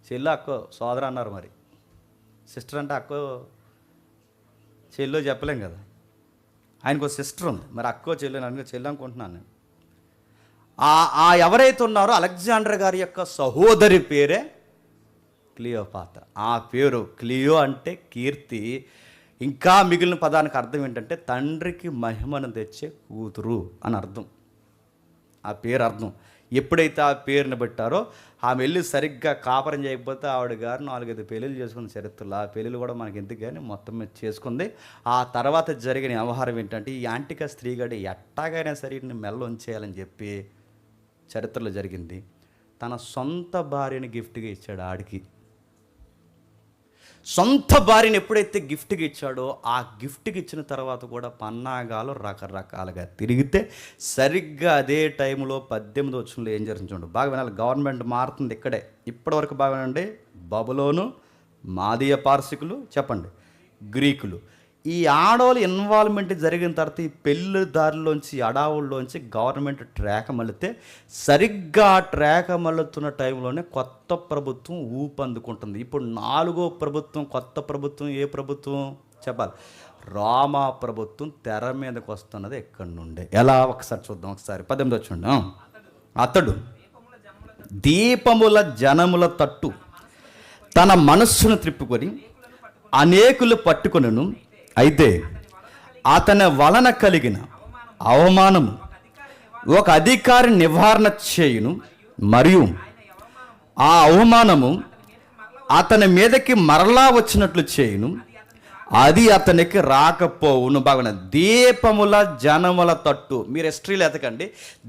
చెల్లు అక్కో సోదరు అన్నారు, మరి సిస్టర్ అంటే అక్కో చెల్లో చెప్పలేం కదా. ఆయనకు ఒక సిస్టర్ ఉంది, మరి అక్కో చెల్లి అనుకుంటున్నాను నేను. ఎవరైతే ఉన్నారో అలెగ్జాండర్ గారి యొక్క సహోదరి పేరే క్లియోపాత్ర. ఆ పేరు క్లియో అంటే కీర్తి. ఇంకా మిగిలిన పదానికి అర్థం ఏంటంటే తండ్రికి మహిమను తెచ్చే కూతురు అని అర్థం. ఆ పేరు అర్థం. ఎప్పుడైతే ఆ పేరుని పెట్టారో ఆమె వెళ్ళి సరిగ్గా కాపురం చేయకపోతే ఆవిడ గారు 4-5 పెళ్ళిళ్ళు చేసుకున్న చరిత్రలో ఆ పెళ్ళిళ్ళు కూడా మనకి ఎందుకు కానీ మొత్తం మీద చేసుకుంది. ఆ తర్వాత జరిగిన వ్యవహారం ఏంటంటే ఈ యాంటికస్ స్త్రీగడి ఎట్టాగైనా సరే మెల్ల ఉంచేయాలని చెప్పి చరిత్రలో జరిగింది. తన సొంత భార్యని గిఫ్ట్గా ఇచ్చాడు ఆడికి. సొంత భార్యని ఎప్పుడైతే గిఫ్ట్కి ఇచ్చాడో ఆ గిఫ్ట్కి ఇచ్చిన తర్వాత కూడా పన్నాగాలు రకరకాలుగా తిరిగితే సరిగ్గా అదే టైంలో 18వ వచనంలో ఏం జరిగింది చూడండి. బాగా వినాలి, గవర్నమెంట్ మారుతుంది ఇక్కడే. ఇప్పటివరకు బాగా వినండి. బబులోను, మాదీయ పార్సికులు, చెప్పండి గ్రీకులు, ఈ ఆడవాళ్ళు ఇన్వాల్వ్మెంట్ జరిగిన తర్వాత ఈ పెళ్ళి దారిలోంచి అడావుల్లోంచి గవర్నమెంట్ ట్రాక్ మళ్ళితే సరిగ్గా ట్రాక్ మళ్ళుతున్న టైంలోనే కొత్త ప్రభుత్వం ఊపందుకుంటుంది. ఇప్పుడు 4వ ప్రభుత్వం, కొత్త ప్రభుత్వం ఏ ప్రభుత్వం చెప్పాలి? రామా ప్రభుత్వం తెర మీదకి వస్తున్నది ఎక్కడి నుండే. ఎలా ఒకసారి చూద్దాం. ఒకసారి 18 చూడండి. అతడు దీపముల జనముల తట్టు తన మనస్సును త్రిప్పుకొని అనేకులు పట్టుకొనెను. అయితే అతని వలన కలిగిన అవమానము ఒక అధికారి నివారణ చేయును, మరియు ఆ అవమానము అతని మీదకి మరలా వచ్చినట్లు చేయును, అది అతనికి రాకపోవును. బాగున్నా, దీపముల జనముల తట్టు. మీరు హిస్టరీలో ఎతకండి.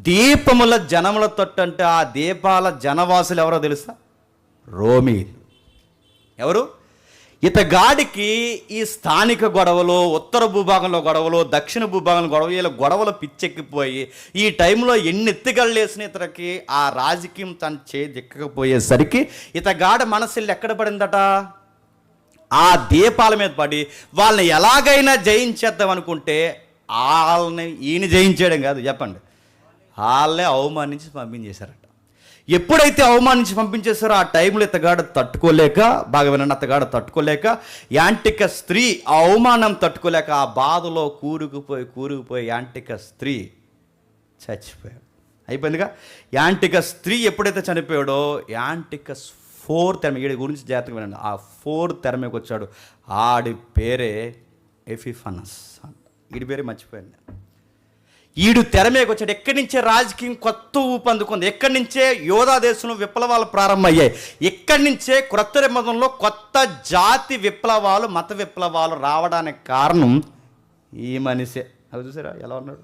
దీపముల జనముల తట్టు అంటే ఆ దీపాల జనవాసులు ఎవరో తెలుసా? రోమీలు. ఎవరు? ఇతగాడికి ఈ స్థానిక గొడవలు, ఉత్తర భూభాగంలో గొడవలు, దక్షిణ భూభాగంలో గొడవ, ఇలా గొడవలు పిచ్చెక్కిపోయి ఈ టైంలో ఎన్ని ఎత్తుగళ్ళేసిన ఇతనికి ఆ రాజకీయం తను దిక్కకపోయేసరికి ఇతగాడి మనసులు ఎక్కడ పడిందట? ఆ దీపాల మీద పడి వాళ్ళని ఎలాగైనా జయించేద్దాం అనుకుంటే వాళ్ళని ఈయన జయించేయడం కాదు, చెప్పండి, వాళ్ళే అవమానించి పంపించేశారట. ఎప్పుడైతే అవమానించి పంపించేశారో ఆ టైంలో ఇతగాడు తట్టుకోలేక, బాగా వినండి, అతగాడు తట్టుకోలేక యాంటిక స్త్రీ ఆ అవమానం తట్టుకోలేక ఆ బాధలో కూరుకుపోయి యాంటిక స్త్రీ చచ్చిపోయాడు. అయిపోయిందిగా. యాంటిక స్త్రీ ఎప్పుడైతే చనిపోయాడో యాంటికస్ 4th తెర, వీడి గురించి జాగ్రత్తగా వినండి. ఆ 4th తెర మీదకి వచ్చాడు. ఆడి పేరే ఎపిఫనస్. వీడి పేరే మర్చిపోయాను నేను. ఈడు తెర మీదకి వచ్చాడు. ఎక్కడి నుంచే రాజకీయం కొత్త ఊపందుకుంది. ఎక్కడి నుంచే యోధా దేశంలో విప్లవాలు ప్రారంభమయ్యాయి. ఎక్కడి నుంచే క్రొత్త నిబంధనలో కొత్త జాతి విప్లవాలు, మత విప్లవాలు రావడానికి కారణం ఈ మనిషే. అవి చూసారా ఎలా ఉన్నాడు?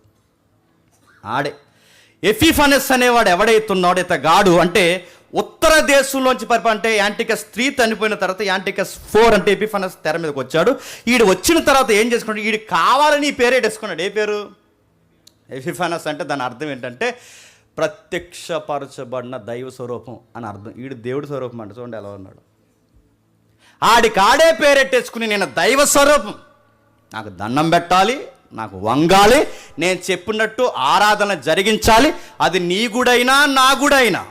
ఆడే ఎపిఫనస్ అనేవాడు. ఎవడైతున్నాడు ఇతగాడు అంటే ఉత్తర దేశంలోంచి అంటే యాంటికస్ 3 చనిపోయిన తర్వాత యాంటికస్ 4 అంటే ఎపిఫనస్ తెర మీదకి వచ్చాడు. ఈడు వచ్చిన తర్వాత ఏం చేసుకున్నాడు? ఈడు కావాలని ఈ పేరే వేసుకున్నాడు. ఏ పేరు? ఎపిఫనస్. అంటే దాని అర్థం ఏంటంటే ప్రత్యక్షపరచబడిన దైవ స్వరూపం అని అర్థం. ఈడు దేవుడి స్వరూపం అంటే చూడండి ఎలా ఉన్నాడు. ఆడికి ఆడే పేరెట్టేసుకుని నేను దైవ స్వరూపం, నాకు దండం పెట్టాలి, నాకు వంగాలి, నేను చెప్పినట్టు ఆరాధన జరిగించాలి, అది నీ గుడైనా నా గుడైనా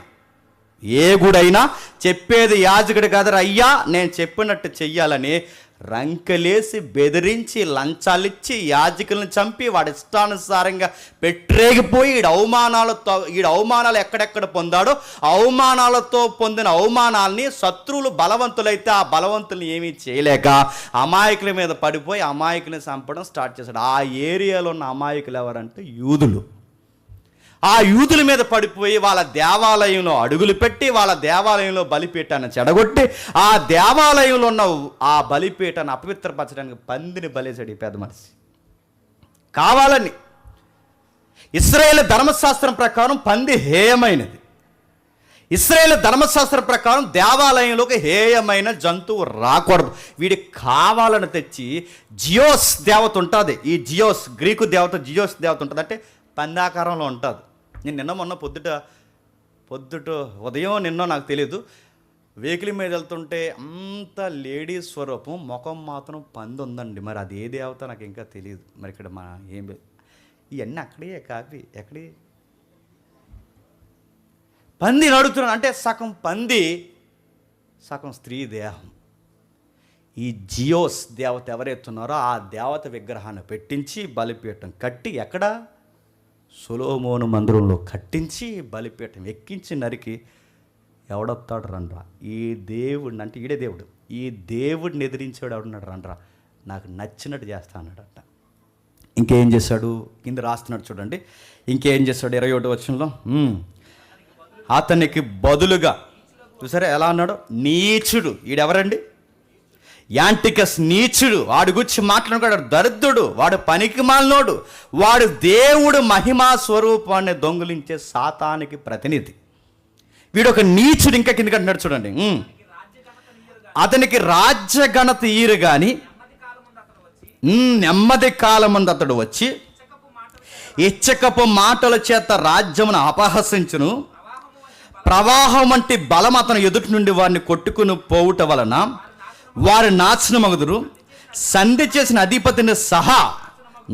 ఏ గుడైనా చెప్పేది యాజకుడి కాదు అయ్యా, నేను చెప్పినట్టు చెయ్యాలని రంకెలేసి బెదిరించి లంచాలిచ్చి యాజకులను చంపి వాడి ఇష్టానుసారంగా పెట్టరేగిపోయి ఈడు అవమానాలు ఎక్కడెక్కడ పొందాడో అవమానాలతో పొందిన అవమానాల్ని శత్రువులు బలవంతులైతే ఆ బలవంతుల్ని ఏమీ చేయలేక అమాయకుల మీద పడిపోయి అమాయకుల్ని చంపడం స్టార్ట్ చేశాడు. ఆ ఏరియాలో ఉన్న అమాయకులు ఎవరంటే యూదులు. ఆ యూదుల మీద పడిపోయి వాళ్ళ దేవాలయంలో అడుగులు పెట్టి వాళ్ళ దేవాలయంలో బలిపీఠాన్ని చెడగొట్టి ఆ దేవాలయంలో ఉన్న ఆ బలిపీఠాన్ని అపవిత్రపరచడానికి పందిని బలేసాడు ఈ పెద్ద మనిషి కావాలని. ఇశ్రాయేలు ధర్మశాస్త్రం ప్రకారం పంది హేయమైనది. ఇశ్రాయేలు ధర్మశాస్త్రం ప్రకారం దేవాలయంలోకి హేయమైన జంతువు రాకూడదు. వీడికి కావాలని తెచ్చి జియోస్ దేవత ఉంటుంది. ఈ జియోస్ గ్రీకు దేవత, జియోస్ దేవత ఉంటుంది అంటే పందాకారంలో ఉంటుంది. నేను నిన్న మొన్న పొద్దుట ఉదయం నిన్నో నాకు తెలియదు, వెహికల్ మీద వెళ్తుంటే అంత లేడీస్ స్వరూపం, ముఖం మాత్రం పంది ఉందండి. మరి అది ఏ దేవత నాకు ఇంకా తెలియదు. మరి ఇక్కడ మన ఏం ఇవన్నీ అక్కడే కాపీ ఎక్కడే పంది నడుతున్నాను అంటే సగం పంది సగం స్త్రీ దేహం. ఈ జియోస్ దేవత ఎవరైతున్నారో ఆ దేవత విగ్రహాన్ని పెట్టించి బలిపీఠం కట్టి ఎక్కడ సొలొమోను మందిరంలో కట్టించి బలిపీఠం ఎక్కించి నరికి ఎవడొస్తాడు రండ్రా ఈ దేవుడిని అంటే ఈడే దేవుడు, ఈ దేవుడిని ఎదిరించాడు ఎవడున్నాడు రండ్రా నాకు నచ్చినట్టు చేస్తా అన్నాడట. ఇంకేం చేశాడు? కింద రాస్తున్నాడు చూడండి. ఇంకేం చేశాడు? 21వ వచనంలో అతనికి బదులుగా చూసారా ఎలా అన్నాడు? నీచుడు. ఈడెవరండి? యాంటికస్ నీచుడు. వాడి గురించి మాట్లాడుకున్నాడు దరిద్రుడు, వాడు పనికి మాలినోడు, వాడు దేవుడు మహిమా స్వరూపాన్ని దొంగిలించే సాతానికి ప్రతినిధి. వీడు ఒక నీచుడు. ఇంకా కిందకి అంటున్నాడు చూడండి. అతనికి రాజ్య ఘనత ఈరు గాని నెమ్మది కాలమందు అతడు వచ్చి ఇచ్చకపు మాటల చేత రాజ్యమును అపహసించును. ప్రవాహం వంటి బలం అతను ఎదుటి నుండి వారిని కొట్టుకుని పోవుట వలన వారు నాశనమగుదురు. సంధి చేసిన అధిపతిని సహా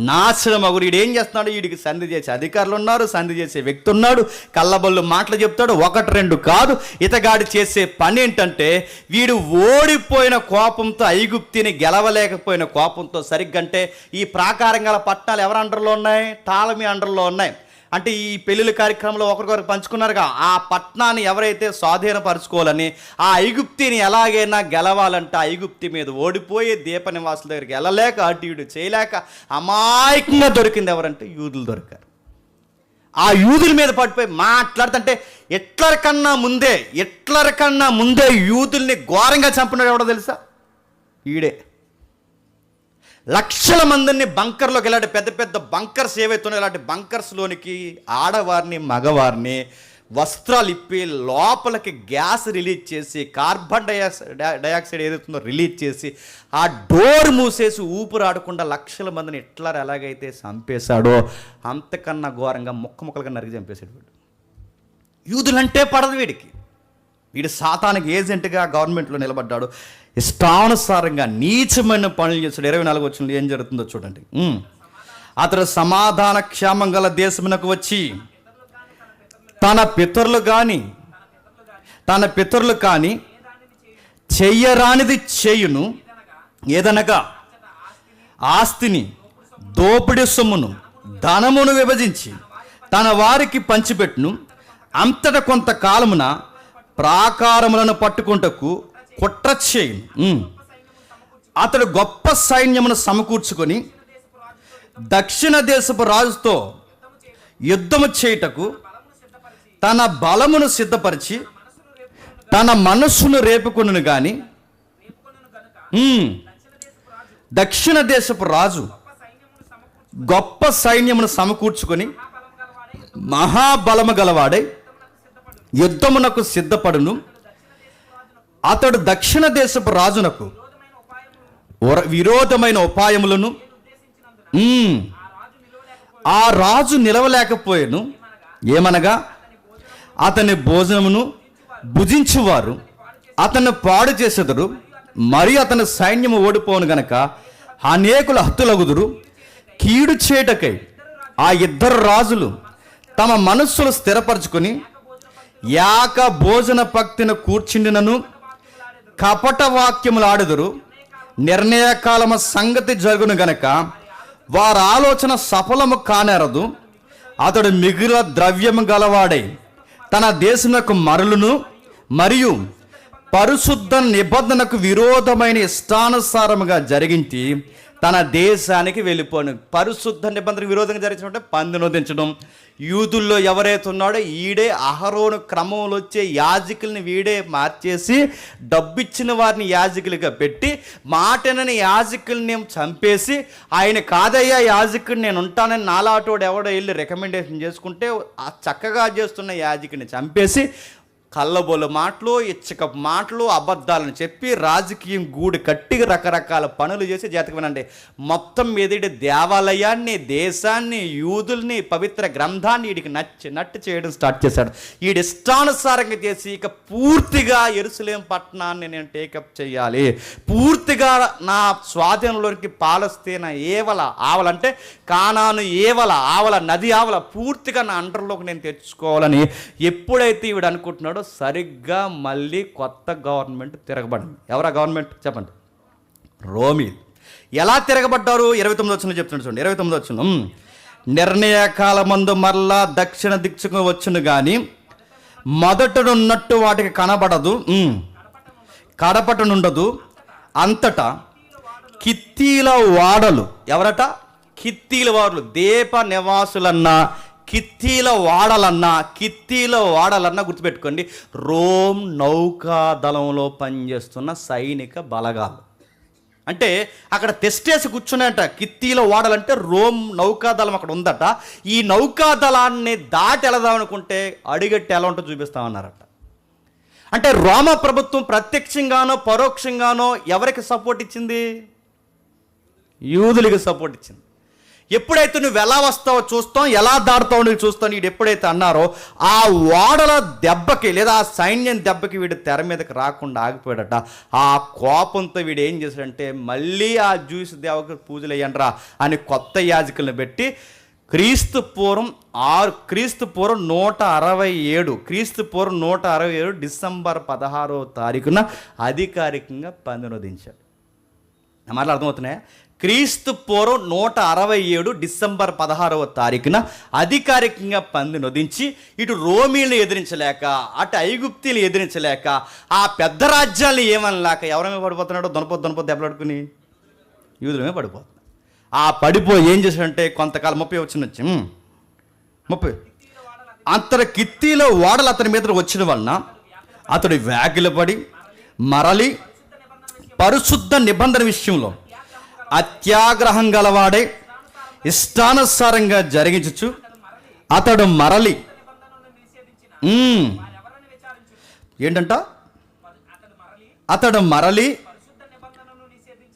నాశనమగురు. వీడు ఏం చేస్తున్నాడు? వీడికి సంధి చేసే అధికారులు ఉన్నారు, సంధి చేసే వ్యక్తి ఉన్నాడు, కళ్ళబొల్లు మాటలు చెప్తాడు. 1-2 కాదు. ఇతగాడు చేసే పని ఏంటంటే, వీడు ఓడిపోయిన కోపంతో, ఐగుప్తిని గెలవలేకపోయిన కోపంతో, సరిగ్గంటే ఈ ప్రాకారం గల పట్టణాలు ఎవరి అండర్లో ఉన్నాయి? టాలమీ అండర్లో ఉన్నాయి. అంటే ఈ పెళ్ళిళ్ళ కార్యక్రమంలో ఒకరికొకరు పంచుకున్నారుగా, ఆ పట్టణాన్ని ఎవరైతే స్వాధీనపరచుకోవాలని, ఆ ఐగుప్తిని ఎలాగైనా గెలవాలంటే ఐగుప్తి మీద ఓడిపోయి దీప నివాసుల దగ్గరికి వెళ్ళలేక, అటు ఇటు చేయలేక అమాయకంగా దొరికింది ఎవరంటే యూదులు దొరికారు. ఆ యూదుల మీద పడిపోయి మాట్లాడుతుంటే హిట్లర్ కన్నా ముందే యూదుల్ని ఘోరంగా చంపినాడు ఎవడో తెలుసా? ఈడే. లక్షల మందిని బంకర్లోకి, ఇలాంటి పెద్ద పెద్ద బంకర్స్ ఏవైతున్నాయో ఇలాంటి బంకర్స్లోనికి ఆడవారిని మగవారిని వస్త్రాలు ఇప్పి లోపలికి గ్యాస్ రిలీజ్ చేసి, కార్బన్ డయాక్సైడ్ ఏదైతుందో రిలీజ్ చేసి, ఆ డోర్ మూసేసి ఊపిరాడకుండా లక్షల మందిని హిట్లర్ ఎలాగైతే చంపేశాడో అంతకన్నా ఘోరంగా ముక్కలుగా నరికి చంపేశాడు వీడు. యూదులంటే పడదు వీడికి. వీడు సాతానికి ఏజెంట్గా గవర్నమెంట్లో నిలబడ్డాడు. ఇష్టానుసారంగా నీచమైన పనులు చేస్తాడు. 24 వచనంలో ఏం జరుగుతుందో చూడండి. అతడు సమాధాన క్షేమం గల దేశమునకు వచ్చి తన పితరులు కాని చెయ్యరానిది చేయును. ఏదనగా ఆస్తిని, దోపిడి సొమ్మును, ధనమును విభజించి తన వారికి పంచిపెట్టును. అంతట కొంతకాలమున ప్రాకారములను పట్టుకుంటకు కుట్ర చేయును. అతడు గొప్ప సైన్యమును సమకూర్చుకొని దక్షిణ దేశపు రాజుతో యుద్ధము చేయుటకు తన బలమును సిద్ధపరిచి తన మనస్సును రేపుకొనును గాని, దక్షిణ దేశపు రాజు గొప్ప సైన్యమును సమకూర్చుకొని మహాబలము గలవాడై యుద్ధమునకు సిద్ధపడును. అతడు దక్షిణ దేశపు రాజునకు విరోధమైన ఉపాయములను ఆ రాజు నిలవలేకపోయాను. ఏమనగా అతని భోజనమును భుజించువారు అతన్ని పాడు చేసెదరు, మరి అతని సైన్యము ఓడిపోను గనక అనేకులు హతులగుదురు. కీడు చేటకై ఆ 2 రాజులు తమ మనస్సులు స్థిరపరచుకొని యాక భోజన పక్తిని కూర్చుండినను కపట వాక్యములు ఆడుదురు. నిర్ణయకాలము సంగతి జరుగును గనక వారి ఆలోచన సఫలము కానేరదు. అతడు మిగుల ద్రవ్యము గలవాడై తన దేశమునకు మరలును, మరియు పరిశుద్ధ నిబంధనకు విరోధమైన ఇష్టానుసారముగా జరిగించి తన దేశానికి వెళ్ళిపోను. పరిశుద్ధ నిబంధనకు విరోధంగా జరిగించడం పందిని వధించడం. యూదుల్లో ఎవరైతే ఉన్నాడో ఈడే అహరోను క్రమంలో వచ్చే యాజకుల్ని వీడే మార్చేసి డబ్బిచ్చిన వారిని యాజకులుగా పెట్టి మాటనని యాజకుల్ని చంపేసి, ఆయన కాదయ్యా యాజకుడిని నేను ఉంటానని నాలాటోడు ఎవడో వెళ్ళి రికమెండేషన్ చేసుకుంటే ఆ చక్కగా చేస్తున్న యాజకుడిని చంపేసి కళ్ళబొల్లు మాటలు, ఇచ్చకపు మాటలు, అబద్ధాలను చెప్పి రాజకీయం గూడు కట్టి రకరకాల పనులు చేసి జాతకమేనండి మొత్తం ఎదుటి దేవాలయాన్ని, దేశాన్ని, యూదుల్ని, పవిత్ర గ్రంథాన్ని వీడికి నట్టు చేయడం స్టార్ట్ చేశాడు. వీడి ఇష్టానుసారంగా చేసి ఇక పూర్తిగా యెరూషలేము పట్టణాన్ని నేను టేకప్ చేయాలి, పూర్తిగా నా స్వాధీనంలోనికి పాలస్తీనా ఆవలంటే కానాను ఆవల నది ఆవల పూర్తిగా నా అండర్లోకి నేను తెచ్చుకోవాలని ఎప్పుడైతే వీడు అనుకుంటున్నాడో సరిగ్గా మళ్ళీ కొత్త గవర్నమెంట్ తిరగబడింది. ఎవరా గవర్నమెంట్ చెప్పండి? రోమీలు. ఎలా తిరగబడ్డారు? 29 వచనంలో చెప్తున్నాడు చూడండి. 29 వచనం, నిర్ణయకాలమందు మరలా దక్షిణ దిక్కుకు వచ్చును గాని మొదటనున్నట్టు వాటికి కనబడదు, కడపటనుండదు. అంతటా కిత్తీల వాడలు. ఎవరట? కిత్తీల వాడలు. దీప నివాసులన్నా కిత్తీల వాడలన్నా గుర్తుపెట్టుకోండి, రోమ్ నౌకాదళంలో పనిచేస్తున్న సైనిక బలగాలు. అంటే అక్కడ తెస్టేసి కూర్చున్నాయట. కిత్తీల వాడలంటే రోమ్ నౌకాదళం అక్కడ ఉందట. ఈ నౌకాదళాన్ని దాటి వెళదామనుకుంటే అడిగట్టి ఎలా ఉంటుందో చూపిస్తామన్నారట. అంటే రోమ ప్రభుత్వం ప్రత్యక్షంగానో పరోక్షంగానో ఎవరికి సపోర్ట్ ఇచ్చింది? యూదులకి సపోర్ట్ ఇచ్చింది. ఎప్పుడైతే నువ్వు ఎలా వస్తావో చూస్తాం, ఎలా దాడుతావు నువ్వు చూస్తావు, వీడు ఎప్పుడైతే అన్నారో ఆ ఓడల దెబ్బకి లేదా ఆ సైన్యం దెబ్బకి వీడు తెర మీదకి రాకుండా ఆగిపోయాడట. ఆ కోపంతో వీడు ఏం చేశాడంటే మళ్ళీ ఆ జూస్ దేవకి పూజలు వేయండిరా అని కొత్త యాజకులను పెట్టి క్రీస్తు పూర్వం 167 డిసెంబర్ 16వ తారీఖున అధికారికంగా పందెం వధించాడు. నా మాటలు అర్థమవుతున్నాయా? క్రీస్తు పూర్వం 167 డిసెంబర్ 16వ తారీఖున అధికారికంగా పందెం వధించి ఇటు రోమీలను ఎదిరించలేక అటు ఐగుప్తీలు ఎదిరించలేక ఆ పెద్ద రాజ్యాలను ఏమనలేక ఎవరమే పడిపోతున్నాడో దొనపొద్దు దెబ్బలాడుకుని యూదులమే పడిపోతున్నాడు. ఆ పడిపోయి ఏం చేశాడంటే కొంతకాలం 30 వచ్చిన 30 అంతర కిత్తీలో ఓడలు అతని మీద వచ్చిన వలన అతడు వ్యాకులపడి మరలి పరిశుద్ధ నిబంధన విషయంలో అత్యాగ్రహం గలవాడే ఇష్టానుసారంగా జరిగించచ్చు అతడు మరలి ఏంటంట అతడు మరలి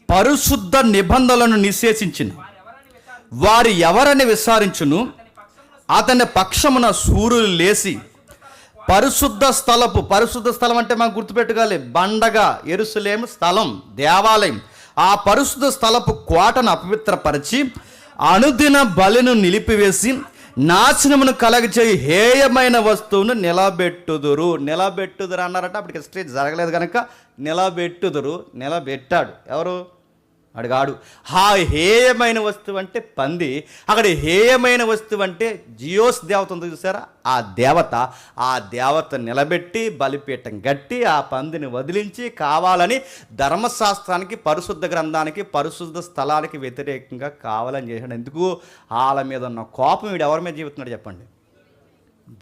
పరిశుద్ధ నిబంధనలను నిషేధించిన వారు ఎవరని విచారించును అతని పక్షమున సూర్యులు లేచి పరిశుద్ధ స్థలం అంటే మనం గుర్తుపెట్టుకోవాలి, బండగా యెరూషలేము స్థలం దేవాలయం. ఆ పరిశుద్ధ స్థలపు కోటను అపవిత్రపరిచి అనుదిన బలిను నిలిపివేసి నాశనమును కలగచేయి హేయమైన వస్తువును నిలబెట్టుదురు అన్నారట. అప్పటికి హిస్టరీ జరగలేదు కనుక నిలబెట్టాడు. ఎవరు? అడిగాడు. ఆ హేయమైన వస్తువు అంటే పంది. అక్కడ హేయమైన వస్తువు అంటే జియోస్ దేవత ఉంది చూసారా, ఆ దేవత నిలబెట్టి బలిపీఠం గట్టి ఆ పందిని వదిలించి కావాలని ధర్మశాస్త్రానికి పరిశుద్ధ గ్రంథానికి పరిశుద్ధ స్థలానికి వ్యతిరేకంగా కావాలని చేశాడు. ఎందుకు? వాళ్ళ మీద ఉన్న కోపం వీడు ఎవరి మీద జీవిస్తున్నాడు చెప్పండి?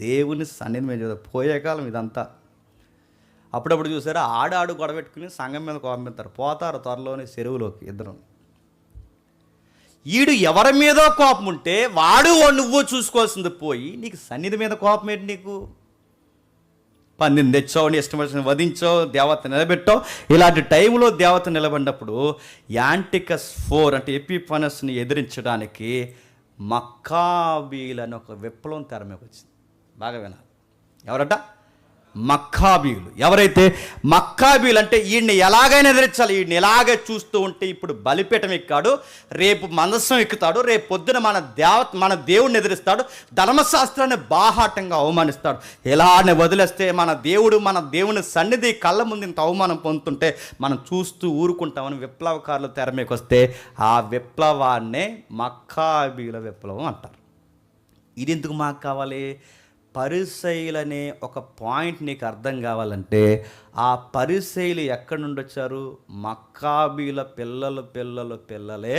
దేవుని సన్నిధి మీద జీవితం. పోయే కాలం ఇదంతా. అప్పుడప్పుడు చూసారా ఆడాడు గొడవ పెట్టుకుని సంఘం మీద కోపం పెడతారు, పోతారు త్వరలోనే చెరువులోకి ఇద్దరు. ఈడు ఎవరి మీద కోపం ఉంటే వాడు నువ్వు చూసుకోవాల్సింది పోయి నీకు సన్నిధి మీద కోపం ఏంటి? నీకు పందిని తెచ్చావు, నీ ఇష్టం వచ్చిన వధించావు, దేవత నిలబెట్టావు. ఇలాంటి టైంలో దేవత నిలబడినప్పుడు యాంటికస్ 4 అంటే ఎపిఫనస్ని ఎదిరించడానికి మక్కాబీలు అని ఒక విప్లవం తెర మీద వచ్చింది. బాగా వినాలి. ఎవరట? మక్కాబీలు. ఎవరైతే మక్కాబీలు అంటే వీడిని ఎలాగైనా ఎదిరించాలి, వీడిని ఎలాగే చూస్తూ ఉంటే ఇప్పుడు బలిపీఠం ఎక్కాడు, రేపు మందసం ఎక్కుతాడు, రేపు పొద్దున మన దేవుడిని ఎదిరిస్తాడు, ధర్మశాస్త్రాన్ని బాహాటంగా అవమానిస్తాడు. ఇలానే వదిలేస్తే మన దేవుని సన్నిధి కళ్ళ ముందు ఇంత అవమానం పొందుతుంటే మనం చూస్తూ ఊరుకుంటామని విప్లవకారులు తెర మీదకి వస్తే ఆ విప్లవాన్నే మక్కాబీల విప్లవం అంటారు. ఇది ఎందుకు మాకు కావాలి? పరిసయ్యులనే ఒక పాయింట్ నీకు అర్థం కావాలంటే ఆ పరిసయ్యులు ఎక్కడి నుండి వచ్చారు? మక్కాబీల పిల్లలే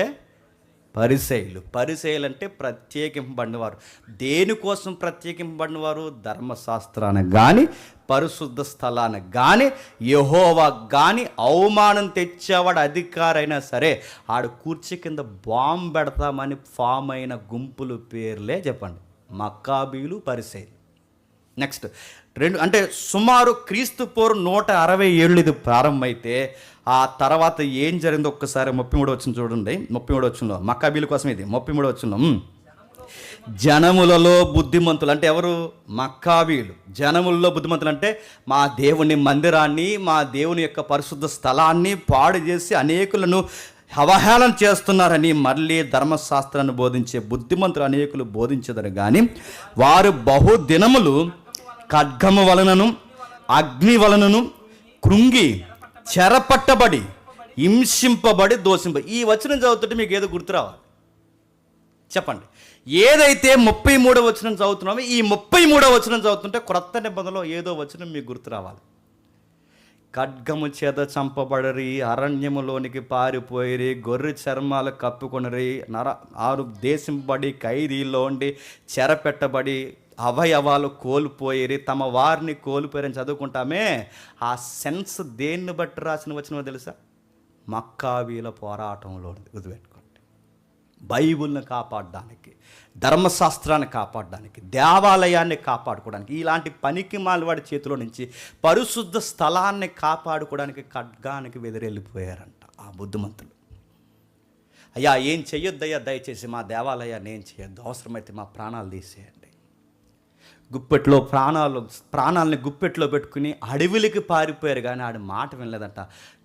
పరిసయ్యులు. పరిసయ్యులు అంటే ప్రత్యేకింపబడినవారు. దేనికోసం ప్రత్యేకింపబడినవారు? ధర్మశాస్త్రానికి కానీ పరిశుద్ధ స్థలానికి కానీ యెహోవాకు కానీ అవమానం తెచ్చేవాడు అధికారైనా సరే ఆడు కూర్చి కింద బాంబు పెడతామని ఫామ్ అయిన గుంపులు పేర్లే చెప్పండి, మక్కాబీలు, పరిసయ్యులు. నెక్స్ట్ 2 అంటే సుమారు క్రీస్తు పూర్వం 167 ఇది ప్రారంభమైతే ఆ తర్వాత ఏం జరిగిందో ఒక్కసారి 33 వచ్చిన చూడండి. 33 వచ్చిన మక్కాబీల కోసం ఇది 33 వచ్చిన జనములలో బుద్ధిమంతులు అంటే ఎవరు? మక్కాబీలు. జనములలో బుద్ధిమంతులు అంటే మా దేవుని మందిరాన్ని, మా దేవుని యొక్క పరిశుద్ధ స్థలాన్ని పాడు చేసి అనేకులను అవహేళన చేస్తున్నారని మళ్ళీ ధర్మశాస్త్రాన్ని బోధించే బుద్ధిమంతులు అనేకులు బోధించదని కానీ వారు బహుదినములు ఖడ్గము వలనను అగ్ని వలనను కృంగి చెరపట్టబడి హింసింపబడి ఈ వచనం చదువుతుంటే మీకు ఏదో గుర్తు రావాలి చెప్పండి? ఏదైతే 33వ వచనం చదువుతున్నామో ఈ 33వ వచనం చదువుతుంటే క్రొత్త నిబంధనలో ఏదో వచనం మీకు గుర్తు రావాలి. ఖడ్గము చేత చంపబడరి, అరణ్యములోనికి పారిపోయిరి, గొర్రె చర్మాలు కప్పుకొనరి, దేశంపడి ఖైదీల్లో ఉండి చెరపెట్టబడి అవయవాలు కోల్పోయిరి, తమ వారిని కోల్పోయారని చదువుకుంటామే. ఆ సెన్స్ దేన్ని బట్టి రాసిన వచనమో తెలుసా? మక్కాబీల పోరాటంలో గుర్తుపెట్టుకోండి. బైబిల్ని కాపాడడానికి, ధర్మశాస్త్రాన్ని కాపాడడానికి, దేవాలయాన్ని కాపాడుకోవడానికి, ఇలాంటి పనికి మాలివాడి చేతిలో నుంచి పరిశుద్ధ స్థలాన్ని కాపాడుకోవడానికి ఖడ్గానికి వెదిరెళ్ళిపోయారంట ఆ బుద్ధిమంతులు. అయ్యా ఏం చెయ్యొద్దయ్యా, దయచేసి మా దేవాలయాన్ని ఏం చేయొద్దు, అవసరమైతే మా ప్రాణాలు తీసేయండి. గుప్పెట్లో ప్రాణాలని గుప్పెట్లో పెట్టుకుని అడవిలకి పారిపోయారు, కానీ ఆడి మాట వినలేదంట.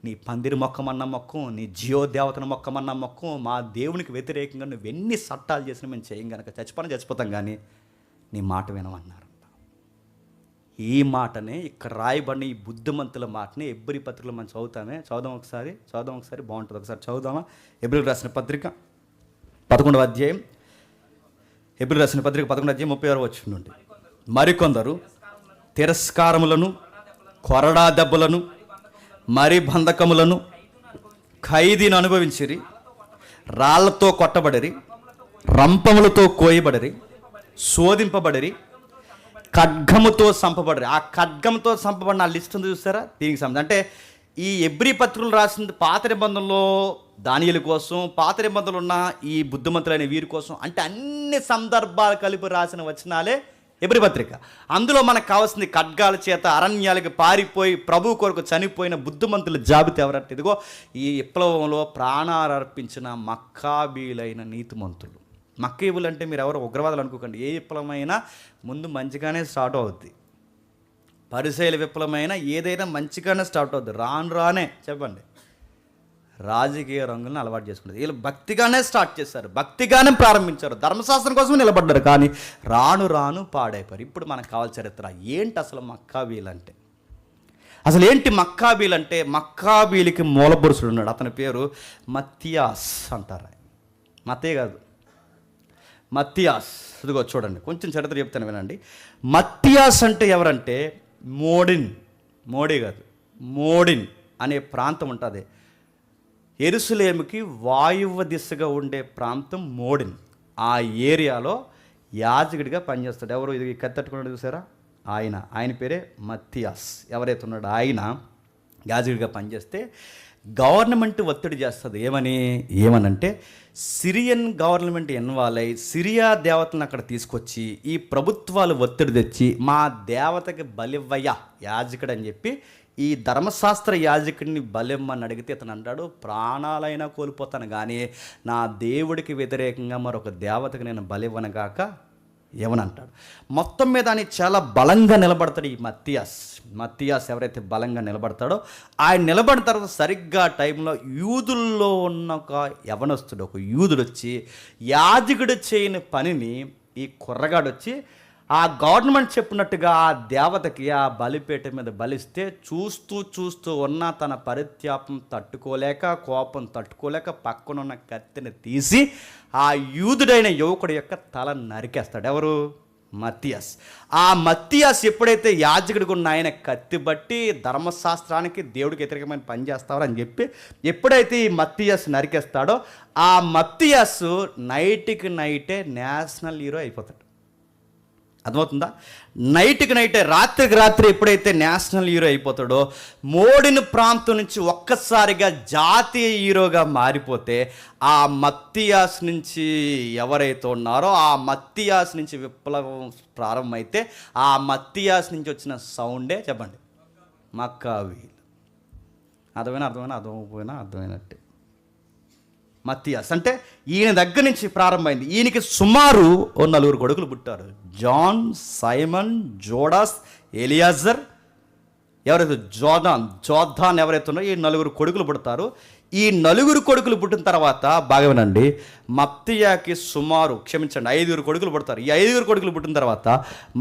నీ పందిరి మొక్కమన్న మొక్కం, నీ జీవోదేవతను మొక్కమన్న మొక్కం, మా దేవునికి వ్యతిరేకంగా నువ్వు ఎన్ని చట్టాలు చేసినా మేము చేయం కనుక చచ్చిపోతాం, కానీ నీ మాట వినమన్నారంట. ఈ మాటనే ఇక్కడ రాయబడిన ఈ బుద్ధిమంతుల మాటని ఎబ్రీ పత్రికలో మనం చదువుదాం ఒకసారి బాగుంటుంది. ఒకసారి చదువుదామా? ఎబ్రీలకు రాసిన పత్రిక 11వ అధ్యాయం, ఎబ్రీలకు రాసిన పత్రిక 11వ అధ్యాయం 36వ వచనం నుండి. మరికొందరు తిరస్కారములను, కొరడా దెబ్బలను, మరి బంధకములను, ఖైదీని అనుభవించిరి, రాళ్లతో కొట్టబడిరి, రంపములతో కోయబడిరి, శోధింపబడిరి, ఖడ్గముతో చంపబడిరి. ఆ ఖడ్గంతో చంపబడిన ఆ లిస్ట్ ఉంది చూసారా? దీనికి సంబంధం అంటే ఈ ఎబ్రీ పత్రికలు రాసింది పాత నిబంధనలో దానియేలు కోసం, పాత నిబంధనలు ఉన్న ఈ బుద్ధిమంతులైన వీరి కోసం, అంటే అన్ని సందర్భాలు కలిపి రాసిన వచనాలే ఎబ్రీ పత్రిక. అందులో మనకు కావాల్సింది ఖడ్గాల చేత అరణ్యాలకు పారిపోయి ప్రభు కొరకు చనిపోయిన బుద్ధిమంతుల జాబితా ఎవరంటే ఇదిగో ఈ విప్లవంలో ప్రాణాలు అర్పించిన మక్కాబీలైన నీతిమంతులు. మక్కీబులు అంటే మీరు ఎవరు ఉగ్రవాదులు అనుకోకండి. ఏ విప్లవమైనా ముందు మంచిగానే స్టార్ట్ అవుద్ది. పరిసయ్యుల విప్లవమైనా ఏదైనా మంచిగానే స్టార్ట్ అవుద్ది. రానే చెప్పండి రాజకీయ రంగులను అలవాటు చేసుకున్నారు. వీళ్ళు భక్తిగానే స్టార్ట్ చేశారు, భక్తిగానే ప్రారంభించారు, ధర్మశాస్త్రం కోసమే నిలబడ్డారు, కానీ రాను పాడైపోయారు. ఇప్పుడు మనకు కావాల్సిన చరిత్ర ఏంటి అసలు మక్కాబీలంటే? అసలు ఏంటి మక్కాబీలంటే? మక్కాబీలకి మూలపురుషుడు ఉన్నాడు, అతని పేరు మత్తియాస్ అంటారు. మతే కాదు, మత్తియాస్. ఇదిగో చూడండి, కొంచెం చరిత్ర చెప్తాను వినండి. మత్తియాస్ అంటే ఎవరంటే మోడిన్ అనే ప్రాంతం ఉంటుంది. యెరూషలేముకి వాయువ్య దిశగా ఉండే ప్రాంతం మోడిన్. ఆ ఏరియాలో యాజకుడిగా పనిచేస్తాడు. ఎవరు? ఇది కత్తట్టుకున్నాడు చూసారా? ఆయన పేరే మత్తియాస్. ఎవరైతే ఉన్నాడో ఆయన యాజకుడిగా పనిచేస్తే గవర్నమెంట్ ఒత్తిడి చేస్తుంది. ఏమనంటే సిరియన్ గవర్నమెంట్ ఇన్వాల్వ్ అయ్యి సిరియా దేవతలను అక్కడ తీసుకొచ్చి ఈ ప్రభుత్వాలు ఒత్తిడి తెచ్చి మా దేవతకి బలివ్వయ్యా యాజకుడు అని చెప్పి ఈ ధర్మశాస్త్ర యాజకుడిని బలిమ్మని అడిగితే ఇతను అంటాడు, ప్రాణాలైనా కోల్పోతాను కానీ నా దేవుడికి వ్యతిరేకంగా మరొక దేవతకి నేను బలివ్వనగాక ఏమనంటాడు. మొత్తం మీద అని చాలా బలంగా నిలబడతాడు ఈ మత్తియాస్ ఎవరైతే బలంగా నిలబడతాడో ఆయన నిలబడిన తర్వాత సరిగ్గా టైంలో యూదుల్లో ఉన్న ఒక యవనస్తుడు, ఒక యూదుడు వచ్చి యాజకుడు చేయని పనిని ఈ కుర్రగాడు వచ్చి ఆ గవర్నమెంట్ చెప్పినట్టుగా ఆ దేవతకి ఆ బలిపేట మీద బలిస్తే చూస్తూ ఉన్న తన పరిత్యాపం తట్టుకోలేక, కోపం తట్టుకోలేక పక్కనున్న కత్తిని తీసి ఆ యూదుడైన యువకుడి యొక్క తల నరికేస్తాడు. ఎవరు? మత్తియాస్. ఆ మత్తియాస్ ఎప్పుడైతే యాజకుడికి ఉన్న ఆయన కత్తి బట్టి ధర్మశాస్త్రానికి దేవుడికి వ్యతిరేకమైన పని చేస్తారో అని చెప్పి ఎప్పుడైతే ఈ మత్తియాస్ నరికేస్తాడో ఆ మత్తియాస్ నైట్కి నైటే నేషనల్ హీరో అయిపోతాడు. అర్థమవుతుందా? నైట్కి నైటే, రాత్రికి రాత్రి ఎప్పుడైతే నేషనల్ హీరో అయిపోతాడో మోడిన ప్రాంతం నుంచి ఒక్కసారిగా జాతీయ హీరోగా మారిపోతే ఆ మత్తియాస్ నుంచి ఎవరైతే ఉన్నారో ఆ మత్తియాస్ నుంచి విప్లవం ప్రారంభమైతే ఆ మత్తియాస్ నుంచి వచ్చిన సౌండే చెప్పండి మక్కాబీలు. అర్థమైనట్టే. మత్తియాస్ అంటే ఈయన దగ్గర నుంచి ప్రారంభమైంది. ఈయనకి సుమారు 4 కొడుకులు పుట్టారు. జాన్, సైమన్, జోడాస్, ఎలియాజర్, ఎవరైతే జోధాన్ ఎవరైతే ఉన్నారో ఈ 4 కొడుకులు పుడతారు. ఈ 4 కొడుకులు పుట్టిన తర్వాత బాగా వినండి, మత్తయ్యకి సుమారు 5 కొడుకులు పుడతారు. ఈ 5 కొడుకులు పుట్టిన తర్వాత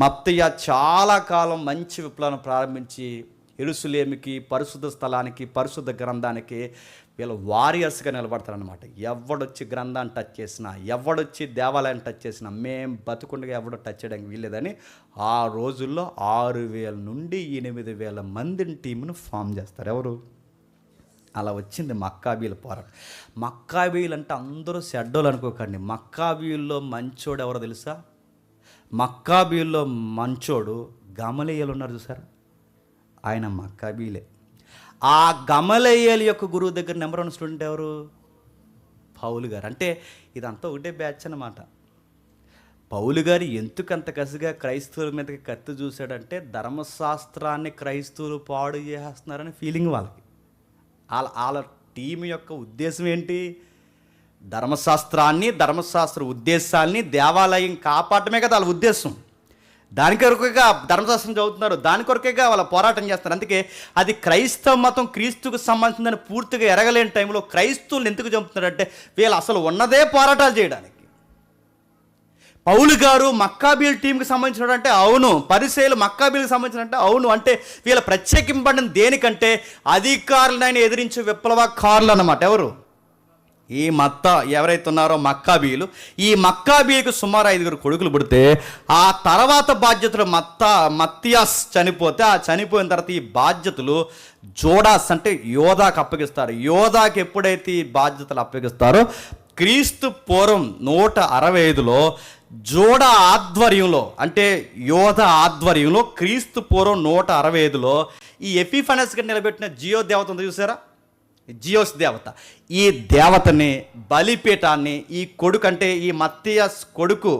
మత్తయ్య చాలా కాలం మంచి విప్లవం ప్రారంభించి యెరూషలేముకి, పరిశుద్ధ స్థలానికి, పరిశుద్ధ గ్రంథానికి వీళ్ళు వారియర్స్గా నిలబడతారనమాట. ఎవడొచ్చి గ్రంథాన్ని టచ్ చేసినా, ఎవడొచ్చి దేవాలయాన్ని టచ్ చేసినా మేము బతుకుండగా ఎవడో టచ్ చేయడానికి వీల్లేదని ఆ రోజుల్లో 6,000 నుండి 8,000 మందిని టీంను ఫామ్ చేస్తారు. ఎవరు? అలా వచ్చింది మక్కాబీల పోరాటం. మక్కాబీలు అంటే అందరూ చెడ్డోళ్ళు అనుకోకండి. మక్కాబీల్లో మంచోడు ఎవరో తెలుసా? మక్కాబీల్లో మంచోడు గమలీయేలు ఉన్నారు చూసారా? ఆయన మక్కాబీలే. ఆ గమలీయేలు యొక్క గురువు దగ్గర నెంబర్ 1 స్టూడెంట్ ఎవరు? పౌలు గారు. అంటే ఇదంతా ఒకటే బ్యాచ్ అన్నమాట. పౌలు గారు ఎందుకంత కసిగా క్రైస్తవుల మీదకి కత్తి చూశాడంటే ధర్మశాస్త్రాన్ని క్రైస్తవులు పాడు చేసేస్తున్నారని ఫీలింగ్ వాళ్ళకి. వాళ్ళ టీం యొక్క ఉద్దేశం ఏంటి? ధర్మశాస్త్ర ఉద్దేశాల్ని దేవాలయం కాపాడటమే కదా వాళ్ళ ఉద్దేశం. దాని కొరకేగా ధర్మశాస్త్రం చదువుతున్నారు, దాని కొరకేగా వాళ్ళ పోరాటం చేస్తున్నారు. అందుకే అది క్రైస్తవ మతం క్రీస్తుకు సంబంధించిందని పూర్తిగా ఎరగలేని టైంలో క్రైస్తవులు ఎందుకు చంపుతున్నారంటే వీళ్ళు అసలు ఉన్నదే పోరాటాలు చేయడానికి. పౌలు గారు మక్కాబీల టీంకి సంబంధించినట్టు అంటే అవును, పరిసయ్యులు మక్కాబీలకు సంబంధించినట్టే అవును. అంటే వీళ్ళ ప్రత్యేకింపడిన దేనికంటే అధికారులను ఎదిరించే విప్లవకారులు అన్నమాట. ఎవరు? ఈ ఎవరైతే ఉన్నారో మక్కాబీలు. ఈ మక్కాబీలకు సుమారు 5 కొడుకులు పుడితే ఆ తర్వాత బాధ్యతలు మత్తియాస్ చనిపోతే, ఆ చనిపోయిన తర్వాత ఈ బాధ్యతలు జోడాస్ అంటే యోధాకు అప్పగిస్తారు. యోధాకి ఎప్పుడైతే ఈ బాధ్యతలు అప్పగిస్తారో క్రీస్తు పూర్వం 165లో జోడా ఆధ్వర్యంలో అంటే యోధ ఆధ్వర్యంలో క్రీస్తు పూర్వం 165లో ఈ ఎపిఫనస్ గారు నిలబెట్టిన జియో దేవత ఉంది చూసారా, జియోస్ దేవత. ఈ దేవతని బలిపీఠాన్ని ఈ కొడుకు అంటే ఈ మత్తియాస్ కొడుకు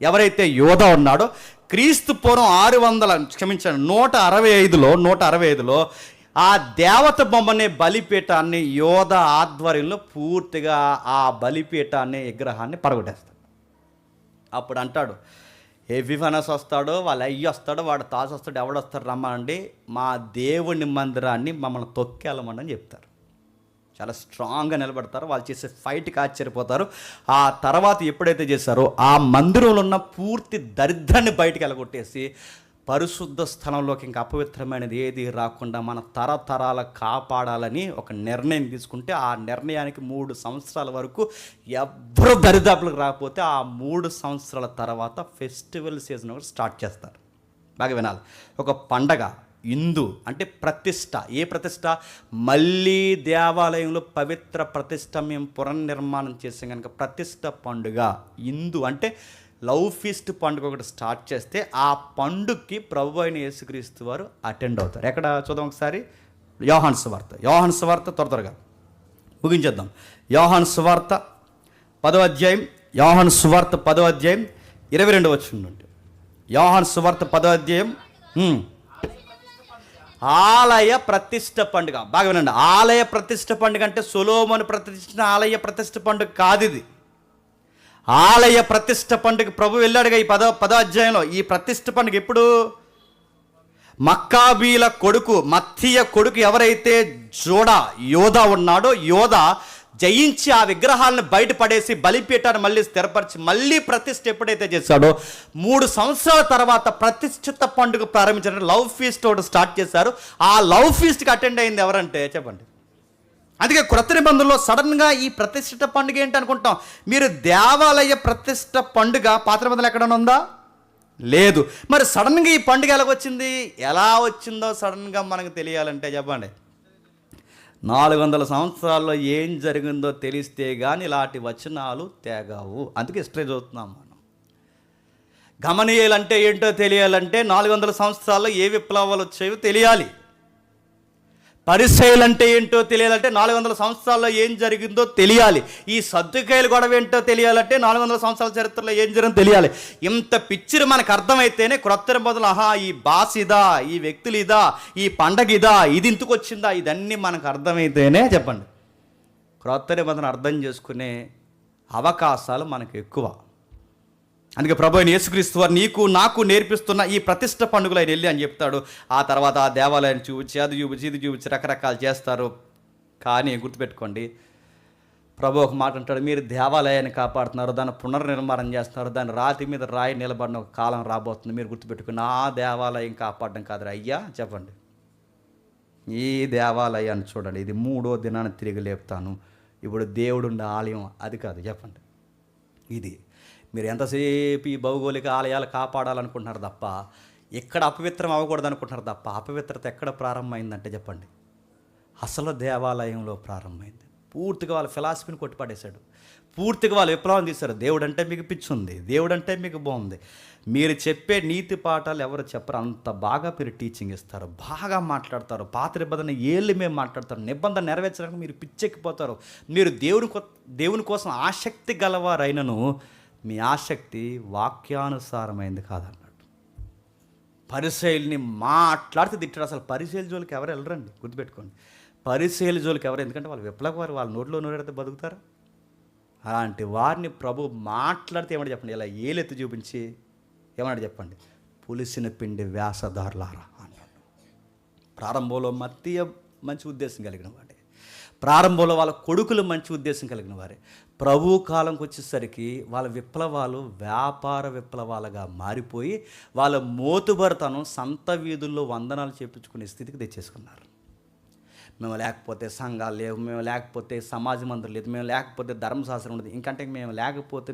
ఎవరైతే యోధ ఉన్నాడో క్రీస్తు పూర్వం 165లో ఆ దేవత బొమ్మనే బలిపీఠాన్ని యోధ ఆధ్వర్యంలో పూర్తిగా ఆ బలిపీఠాన్ని విగ్రహాన్ని పడగొట్టేస్తాడు. అప్పుడు అంటాడు, ఎపిఫనస్ వస్తాడో, వాళ్ళ అయ్యి వస్తాడో, వాడు తాసు వస్తాడు, ఎవడొస్తాడు రమ్మనండి, మా దేవుని మందిరాన్ని మమ్మల్ని తొక్కేళ్ళమని అని చెప్తారు. చాలా స్ట్రాంగ్గా నిలబడతారు. వాళ్ళు చేసే ఫైట్కి ఆశ్చర్యపోతారు. ఆ తర్వాత ఎప్పుడైతే చేశారో ఆ మందిరంలో ఉన్న పూర్తి దరిద్రాన్ని బయటికి వెళ్ళగొట్టేసి పరిశుద్ధ స్థలంలోకి ఇంకా అపవిత్రమైనది ఏది రాకుండా మన తరతరాల కాపాడాలని ఒక నిర్ణయం తీసుకుంటే ఆ నిర్ణయానికి 3 సంవత్సరాల వరకు ఎవ్వరూ దరిదాపులకు రాకపోతే ఆ 3 సంవత్సరాల తర్వాత ఫెస్టివల్ సీజన్ ఒకటి స్టార్ట్ చేస్తారు. బాగా వినాలి. ఒక పండగ ఇందు అంటే ప్రతిష్ట. ఏ ప్రతిష్ట? మళ్ళీ దేవాలయంలో పవిత్ర ప్రతిష్ట మేము పునర్నిర్మాణం చేసాం కనుక ప్రతిష్ట పండుగ. ఇందు అంటే లవ్ ఫీస్ట్ పండుగ ఒకటి స్టార్ట్ చేస్తే ఆ పండుగకి ప్రభు అయిన యేసుక్రీస్తు వారు అటెండ్ అవుతారు. ఎక్కడ చూద్దాం ఒకసారి, యోహాను సువార్త త్వరగా ముగించేద్దాం. యోహాను సువార్త 10వ అధ్యాయం 22వ వచనం నుండి. యోహాను సువార్త 10వ అధ్యాయం ఆలయ ప్రతిష్ఠ పండుగ. బాగా వినండి. ఆలయ ప్రతిష్ఠ పండుగ అంటే సొలొమోను ప్రతిష్ఠించిన ఆలయ ప్రతిష్ఠ పండుగ కాదు ఇది. ఆలయ ప్రతిష్ఠ పండుగ ప్రభు వెళ్ళాడుగా ఈ 10వ అధ్యాయంలో. ఈ ప్రతిష్ఠ పండుగ ఎప్పుడు? మక్కాబీల కొడుకు మత్తీయ కొడుకు ఎవరైతే యోధ ఉన్నాడో, యోధ జయించి ఆ విగ్రహాలను బయటపడేసి బలిపీఠాన్ని మళ్ళీ స్థిరపరిచి మళ్ళీ ప్రతిష్ఠ ఎప్పుడైతే చేశాడో 3 సంవత్సరాల తర్వాత ప్రతిష్ఠిత పండుగ ప్రారంభించారు. లవ్ ఫీస్ట్ ఒకటి స్టార్ట్ చేశారు. ఆ లవ్ ఫీస్ట్కి అటెండ్ అయింది ఎవరంటే చెప్పండి. అందుకే క్రొత్త నిబంధనలో సడన్గా ఈ ప్రతిష్ఠిత పండుగ ఏంటి అనుకుంటాం. మీరు దేవాలయ ప్రతిష్ఠ పండుగ పాత నిబంధనలు ఎక్కడైనా ఉందా? లేదు. మరి సడన్గా ఈ పండుగ ఎలాగొచ్చింది? ఎలా వచ్చిందో సడన్గా మనకు తెలియాలంటే చెప్పండి. 400 సంవత్సరాల్లో ఏం జరిగిందో తెలిస్తే కానీ ఇలాంటి వచనాలు తేగావు. అందుకే హిస్టరీ చదువుతున్నాం మనం. గమనీయాలంటే ఏంటో తెలియాలంటే 400 సంవత్సరాల్లో ఏ విప్లవాలు వచ్చాయో తెలియాలి. పరిసయ్యులంటే ఏంటో తెలియాలంటే 400 సంవత్సరాల్లో ఏం జరిగిందో తెలియాలి. ఈ సద్దుకాయల గొడవ ఏంటో తెలియాలంటే 400 సంవత్సరాల చరిత్రలో ఏం జరిగిందో తెలియాలి. ఇంత పిక్చర్ మనకు అర్థమైతేనే క్రొత్త నిబంధనలు ఈ భాష ఇదా, ఈ వ్యక్తులు ఇదా, ఈ పండగ ఇదా, ఇది ఇందుకు వచ్చిందా, ఇదన్నీ మనకు అర్థమైతేనే చెప్పండి క్రొత్త నిబంధన అర్థం చేసుకునే అవకాశాలు మనకు ఎక్కువ. అందుకే ప్రభు అయిన యేసుక్రీస్తు వారు నీకు నాకు నేర్పిస్తున్న ఈ ప్రతిష్ఠ పండుగలు ఆయన వెళ్ళి అని చెప్తాడు. ఆ తర్వాత ఆ దేవాలయాన్ని చూపించి అది చూపించి ఇది చూపించి రకరకాలు చేస్తారు. కానీ గుర్తుపెట్టుకోండి, ప్రభు ఒక మాట అంటాడు, మీరు దేవాలయాన్ని కాపాడుతున్నారు, దాన్ని పునర్నిర్మాణం చేస్తున్నారు, దాని రాతి మీద రాయి నిలబడిన ఒక కాలం రాబోతుంది. మీరు గుర్తుపెట్టుకుని ఆ దేవాలయం కాపాడడం కాదు అయ్యా చెప్పండి. ఈ దేవాలయాన్ని చూడండి, ఇది 3వ దినాన్ని తిరిగి లేపుతాను, ఇప్పుడు దేవుడుండే ఆలయం అది కాదు చెప్పండి. ఇది మీరు ఎంతసేపు ఈ భౌగోళిక ఆలయాలు కాపాడాలనుకుంటున్నారు తప్ప ఎక్కడ అపవిత్రం అవ్వకూడదు అనుకుంటున్నారు తప్ప అపవిత్రత ఎక్కడ ప్రారంభమైందంటే చెప్పండి, అసలు దేవాలయంలో ప్రారంభమైంది. పూర్తిగా వాళ్ళ ఫిలాసఫీని కొట్టిపడేశాడు. పూర్తిగా వాళ్ళు విప్లవం తీశారు. దేవుడు అంటే మీకు పిచ్చి ఉంది, దేవుడు అంటే మీకు బాగుంది. మీరు చెప్పే నీతి పాఠాలు ఎవరు చెప్పరు, అంత బాగా మీరు టీచింగ్ ఇస్తారు, బాగా మాట్లాడతారు. పాత నిబంధన ఏళ్ళు మేము మాట్లాడతారు, నిబంధన నెరవేర్చడానికి మీరు పిచ్చెక్కిపోతారు. మీరు దేవుని కోసం ఆసక్తి గలవారైనను మీ ఆసక్తి వాక్యానుసారమైంది కాదన్నాడు. పరిసయ్యుల్ని మాట్లాడితే తిట్టాడు. అసలు పరిసయ్యుల జోలికి ఎవరు వెళ్ళరండి, గుర్తుపెట్టుకోండి. పరిసయ్యుల జోలికి ఎవరు, ఎందుకంటే వాళ్ళు విప్లవకారు, వాళ్ళ నోట్లో నోరెడితే బతుకుతారా? అలాంటి వారిని ప్రభు మాట్లాడితే ఏమన్నా చెప్పండి, ఇలా ఏలెత్తి చూపించి ఏమన్నా చెప్పండి, పులిసిన పిండి వేషధారులారా అన్నాడు. ప్రారంభంలో మత్తీయ మంచి ఉద్దేశం కలిగిన వాడే, ప్రారంభంలో వాళ్ళ కొడుకులు మంచి ఉద్దేశం కలిగిన వారే. ప్రభు కాలంకి వచ్చేసరికి వాళ్ళ విప్లవాలు వ్యాపార విప్లవాలుగా మారిపోయి వాళ్ళ మోతుబరితనం సంత వీధుల్లో వందనాలు చేపించుకునే స్థితికి తెచ్చేసుకున్నారు. మేము లేకపోతే సంఘాలు లేవు, మేము లేకపోతే సమాజ మందిరం లేదు, మేము లేకపోతే ధర్మశాస్త్రం ఉండదు, ఇంకంటే మేము లేకపోతే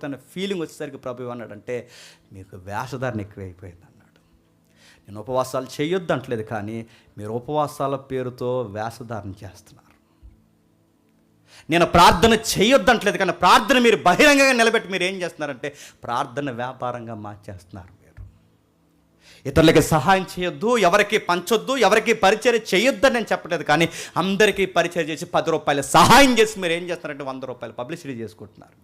అనే ఫీలింగ్ వచ్చేసరికి ప్రభు అన్నాడంటే మీకు వేషధారణ ఎక్కువైపోయింది అన్నాడు. నేను ఉపవాసాలు చేయొద్దు అంటలేదు, కానీ మీరు ఉపవాసాల పేరుతో వేషధారణ చేస్తున్నారు. నేను ప్రార్థన చేయొద్దు అంటలేదు, కానీ ప్రార్థన మీరు బహిరంగంగా నిలబెట్టి మీరు ఏం చేస్తున్నారంటే ప్రార్థన వ్యాపారంగా మార్చేస్తున్నారు. ఇతరులకి సహాయం చేయొద్దు, ఎవరికి పంచొద్దు, ఎవరికి పరిచయం చేయొద్దని నేను చెప్పలేదు, కానీ అందరికీ పరిచయం చేసి 10 రూపాయలు సహాయం చేసి మీరు ఏం చేస్తున్నారంటే 100 రూపాయలు పబ్లిసిటీ చేసుకుంటున్నారు.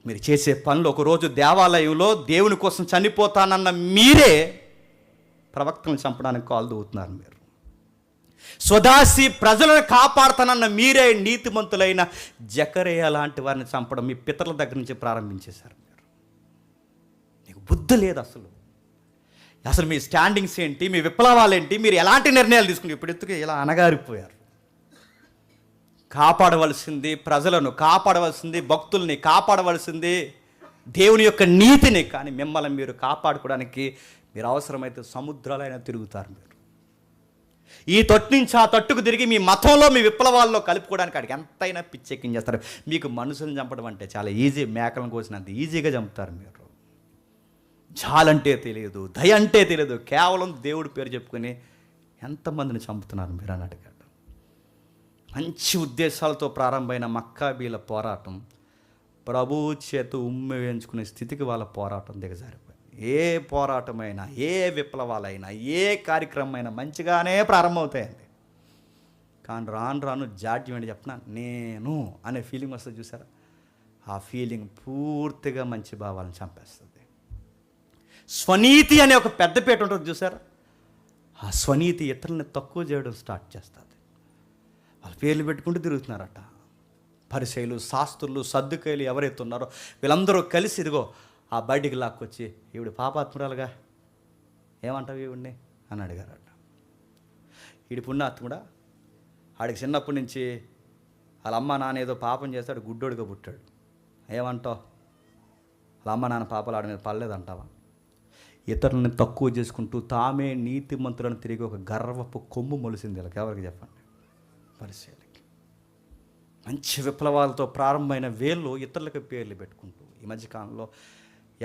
మీరు చేసే పనులు, ఒకరోజు దేవాలయంలో దేవుని కోసం చనిపోతానన్న మీరే ప్రవక్తలను చంపడానికి కాలు దూవుతున్నారు. మీరు స్వదాసి ప్రజలను కాపాడుతానన్న మీరే నీతిమంతులైన జకరియా లాంటి వారిని చంపడం మీ పితరుల దగ్గర నుంచి ప్రారంభించేశారు. బుద్ధి లేదు అసలు మీ స్టాండింగ్స్ ఏంటి, మీ విప్లవాలు ఏంటి, మీరు ఎలాంటి నిర్ణయాలు తీసుకుని ఇప్పుడు ఎత్తుకు ఇలా అనగారిపోయారు. కాపాడవలసింది ప్రజలను, కాపాడవలసింది భక్తుల్ని, కాపాడవలసింది దేవుని యొక్క నీతిని, కానీ మిమ్మల్ని మీరు కాపాడుకోవడానికి మీరు అవసరమైతే సముద్రాలైనా తిరుగుతారు. మీరు ఈ తట్టు నుంచి ఆ తట్టుకు తిరిగి మీ మతంలో, మీ విప్లవాల్లో కలుపుకోవడానికి అడిగి ఎంతైనా పిచ్చెక్కించేస్తారు. మీకు మనుషులను చంపడం అంటే చాలా ఈజీ, మేకలను కోసినంత ఈజీగా చంపుతారు. మీరు జాలంటే తెలియదు, దయ అంటే తెలియదు, కేవలం దేవుడి పేరు చెప్పుకొని ఎంతమందిని చంపుతున్నారు మీరు అని అడిగాడు. మంచి ఉద్దేశాలతో ప్రారంభమైన మక్కాబీల పోరాటం ప్రభువు చేత ఉమ్మి వేయించుకునే స్థితికి వాళ్ళ పోరాటం దిగజారిపోయింది. ఏ పోరాటమైనా, ఏ విప్లవాలైనా, ఏ కార్యక్రమం అయినా మంచిగానే ప్రారంభమవుతాయండి, కానీ రాను రాను జాడ్యం ఏంటి చెప్పిన నేను అనే ఫీలింగ్ వస్తుంది చూసారా, ఆ ఫీలింగ్ పూర్తిగా మంచి భావాలను చంపేస్తుంది. స్వనీతి అనే ఒక పెద్దపేట ఉంటుంది చూసారా, ఆ స్వనీతి ఇతరులని తక్కువ చేయడం స్టార్ట్ చేస్తుంది. వాళ్ళ పేర్లు పెట్టుకుంటూ తిరుగుతున్నారట. పరిసయ్యులు, శాస్త్రులు, సద్దుకాయలు ఎవరైతే ఉన్నారో వీళ్ళందరూ కలిసి ఇదిగో ఆ బయటికి లాక్కొచ్చి ఈవిడ పాపాత్మురాలుగా ఏమంటావు ఈవిడ్ని అని అడిగారట. ఈడి పుణ్యాత్ముడా, ఆడికి చిన్నప్పటి నుంచి వాళ్ళ అమ్మ నాన్న ఏదో పాపం చేస్తాడు, గుడ్డోడుగా పుట్టాడు, ఏమంటావు? వాళ్ళ అమ్మ నాన్న పాపాలు ఆడి మీద పడలేదంటావా? ఇతరులని తక్కువ చేసుకుంటూ తామే నీతిమంతులను తిరిగి ఒక గర్వపు కొమ్ము మొలిసింది. వీళ్ళకి ఎవరికి చెప్పండి? పరిచయాలకి. మంచి విప్లవాలతో ప్రారంభమైన వేళ్ళు ఇతరులకు పేర్లు పెట్టుకుంటూ ఈ మధ్యకాలంలో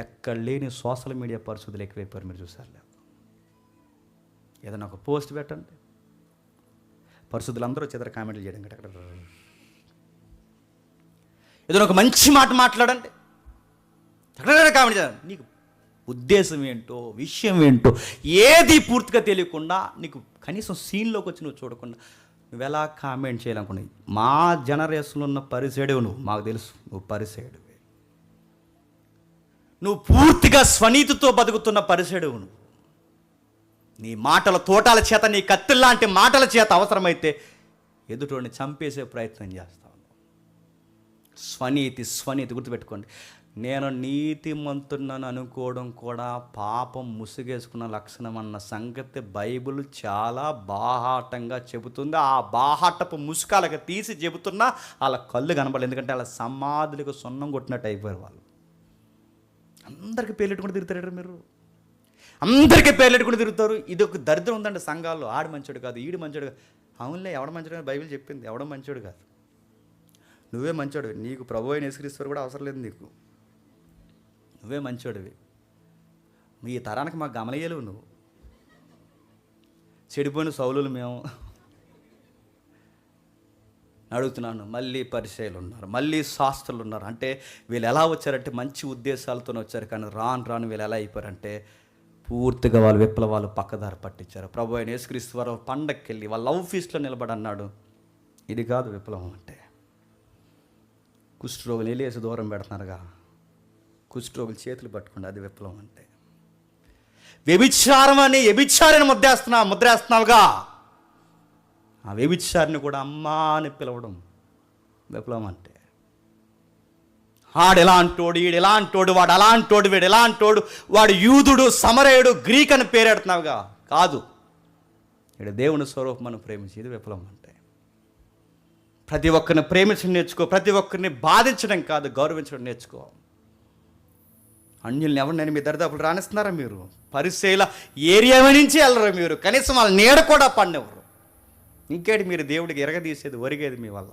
ఎక్కడ లేని సోషల్ మీడియా పరిస్థితులు ఎక్కువైపోయారు. మీరు చూసారు లేదు? ఏదైనా ఒక పోస్ట్ పెట్టండి, పరిస్థితులు అందరూ చేద్దరు కామెంట్లు చేయడం, ఏదైనా ఒక మంచి మాట మాట్లాడండి, కామెంట్ చేయాలి. నీకు ఉద్దేశం ఏంటో, విషయం ఏంటో ఏది పూర్తిగా తెలియకుండా, నీకు కనీసం సీన్లోకి వచ్చి నువ్వు చూడకుండా నువ్వు ఎలా కామెంట్ చేయాలనుకున్నావు? మా జనరేషన్లో ఉన్న పరిసేయుడు నువ్వు, మాకు తెలుసు నువ్వు పరిసేయుడివి. నువ్వు పూర్తిగా స్వనీతితో బతుకుతున్న పరిసేయుడు నువ్వు. నీ మాటల తోటాల చేత, నీ కత్తిల్లాంటి మాటల చేత అవసరమైతే ఎదుటోడిని చంపేసే ప్రయత్నం చేస్తావు. స్వనీతి గుర్తుపెట్టుకోండి. నేను నీతిమంతున్నాను అనుకోవడం కూడా పాపం ముసుగేసుకున్న లక్షణం అన్న సంగతి బైబిల్ చాలా బాహాటంగా చెబుతుంది. ఆ బాహాటపు ముసుకాలకు తీసి చెబుతున్నా వాళ్ళ కళ్ళు కనబడలేదు, ఎందుకంటే వాళ్ళ సమాధులకు సున్నం కొట్టినట్టు అయిపోయారు వాళ్ళు. అందరికీ పేర్లెట్టుకుంటూ తిరుగుతారు మీరు, అందరికీ పేర్లెట్టుకుంటూ తిరుగుతారు. ఇది ఒక దరిద్రం ఉందండి సంఘాల్లో. ఆడు మంచోడు కాదు, ఈడు మంచోడు కాదు. అవునులే, ఎవడ మంచోడు కాదు బైబిల్ చెప్పింది, ఎవడ మంచోడు కాదు, నువ్వే మంచోడు. నీకు ప్రభు అయిన యేసుక్రీస్తు కూడా అవసరం లేదు, నీకు నువ్వే మంచోడివి. ఈ తరానికి మాకు గమనయ్యలేవు, నువ్వు చెడిపోయిన సౌలులు మేము. అడుగుతున్నాను. మళ్ళీ పరిచయాలు ఉన్నారు, మళ్ళీ శాస్త్రులు ఉన్నారు. అంటే వీళ్ళు ఎలా వచ్చారంటే మంచి ఉద్దేశాలతోనే వచ్చారు, కానీ రాను రాను వీళ్ళు ఎలా అయిపోయారంటే పూర్తిగా వాళ్ళ విప్లవాలు పక్కదారి పట్టించారు. ప్రభు అయిన యేసుక్రీస్తు వారు పండక్కి వెళ్ళి వాళ్ళ ఆఫీస్లో నిలబడి అన్నాడు, ఇది కాదు విప్లవం అంటే. కుష్ఠరోగులు వెళ్ళేసి దూరం పెడుతున్నారుగా, కుష్ఠరోగులు చేతులు పట్టుకోండి, అది విప్లవం అంటే. వ్యభిచారం అని వ్యభిచారిని ముద్రేస్తున్నావుగా, ఆ వ్యభిచారిని కూడా అమ్మా అని పిలవడం విప్లవం అంటే. ఆడు ఎలా అంటోడు, ఈడు ఎలా అంటోడు, వాడు అలా అంటోడు, వీడు ఎలా అంటోడు, వాడు యూదుడు, సమరయుడు, గ్రీక్ అని పేరెడుతున్నావుగా, కాదు. ఇక్కడ దేవుని స్వరూపం మనం ప్రేమించి, ఇది విప్లవం అంటే. ప్రతి ఒక్కరిని ప్రేమించడం నేర్చుకో, ప్రతి ఒక్కరిని బాధించడం కాదు, గౌరవించడం నేర్చుకో. అన్యుల్ని ఎవరినైనా మీ దరిదాపులు రాణిస్తున్నారా మీరు? పరిసయ్యుల ఏరియా నుంచి వెళ్ళరు మీరు, కనీసం వాళ్ళ నీడ కూడా పడినెవరు. ఇంకేంటి మీరు దేవుడికి ఎరగదీసేది, ఒరిగేది మీ వల్ల?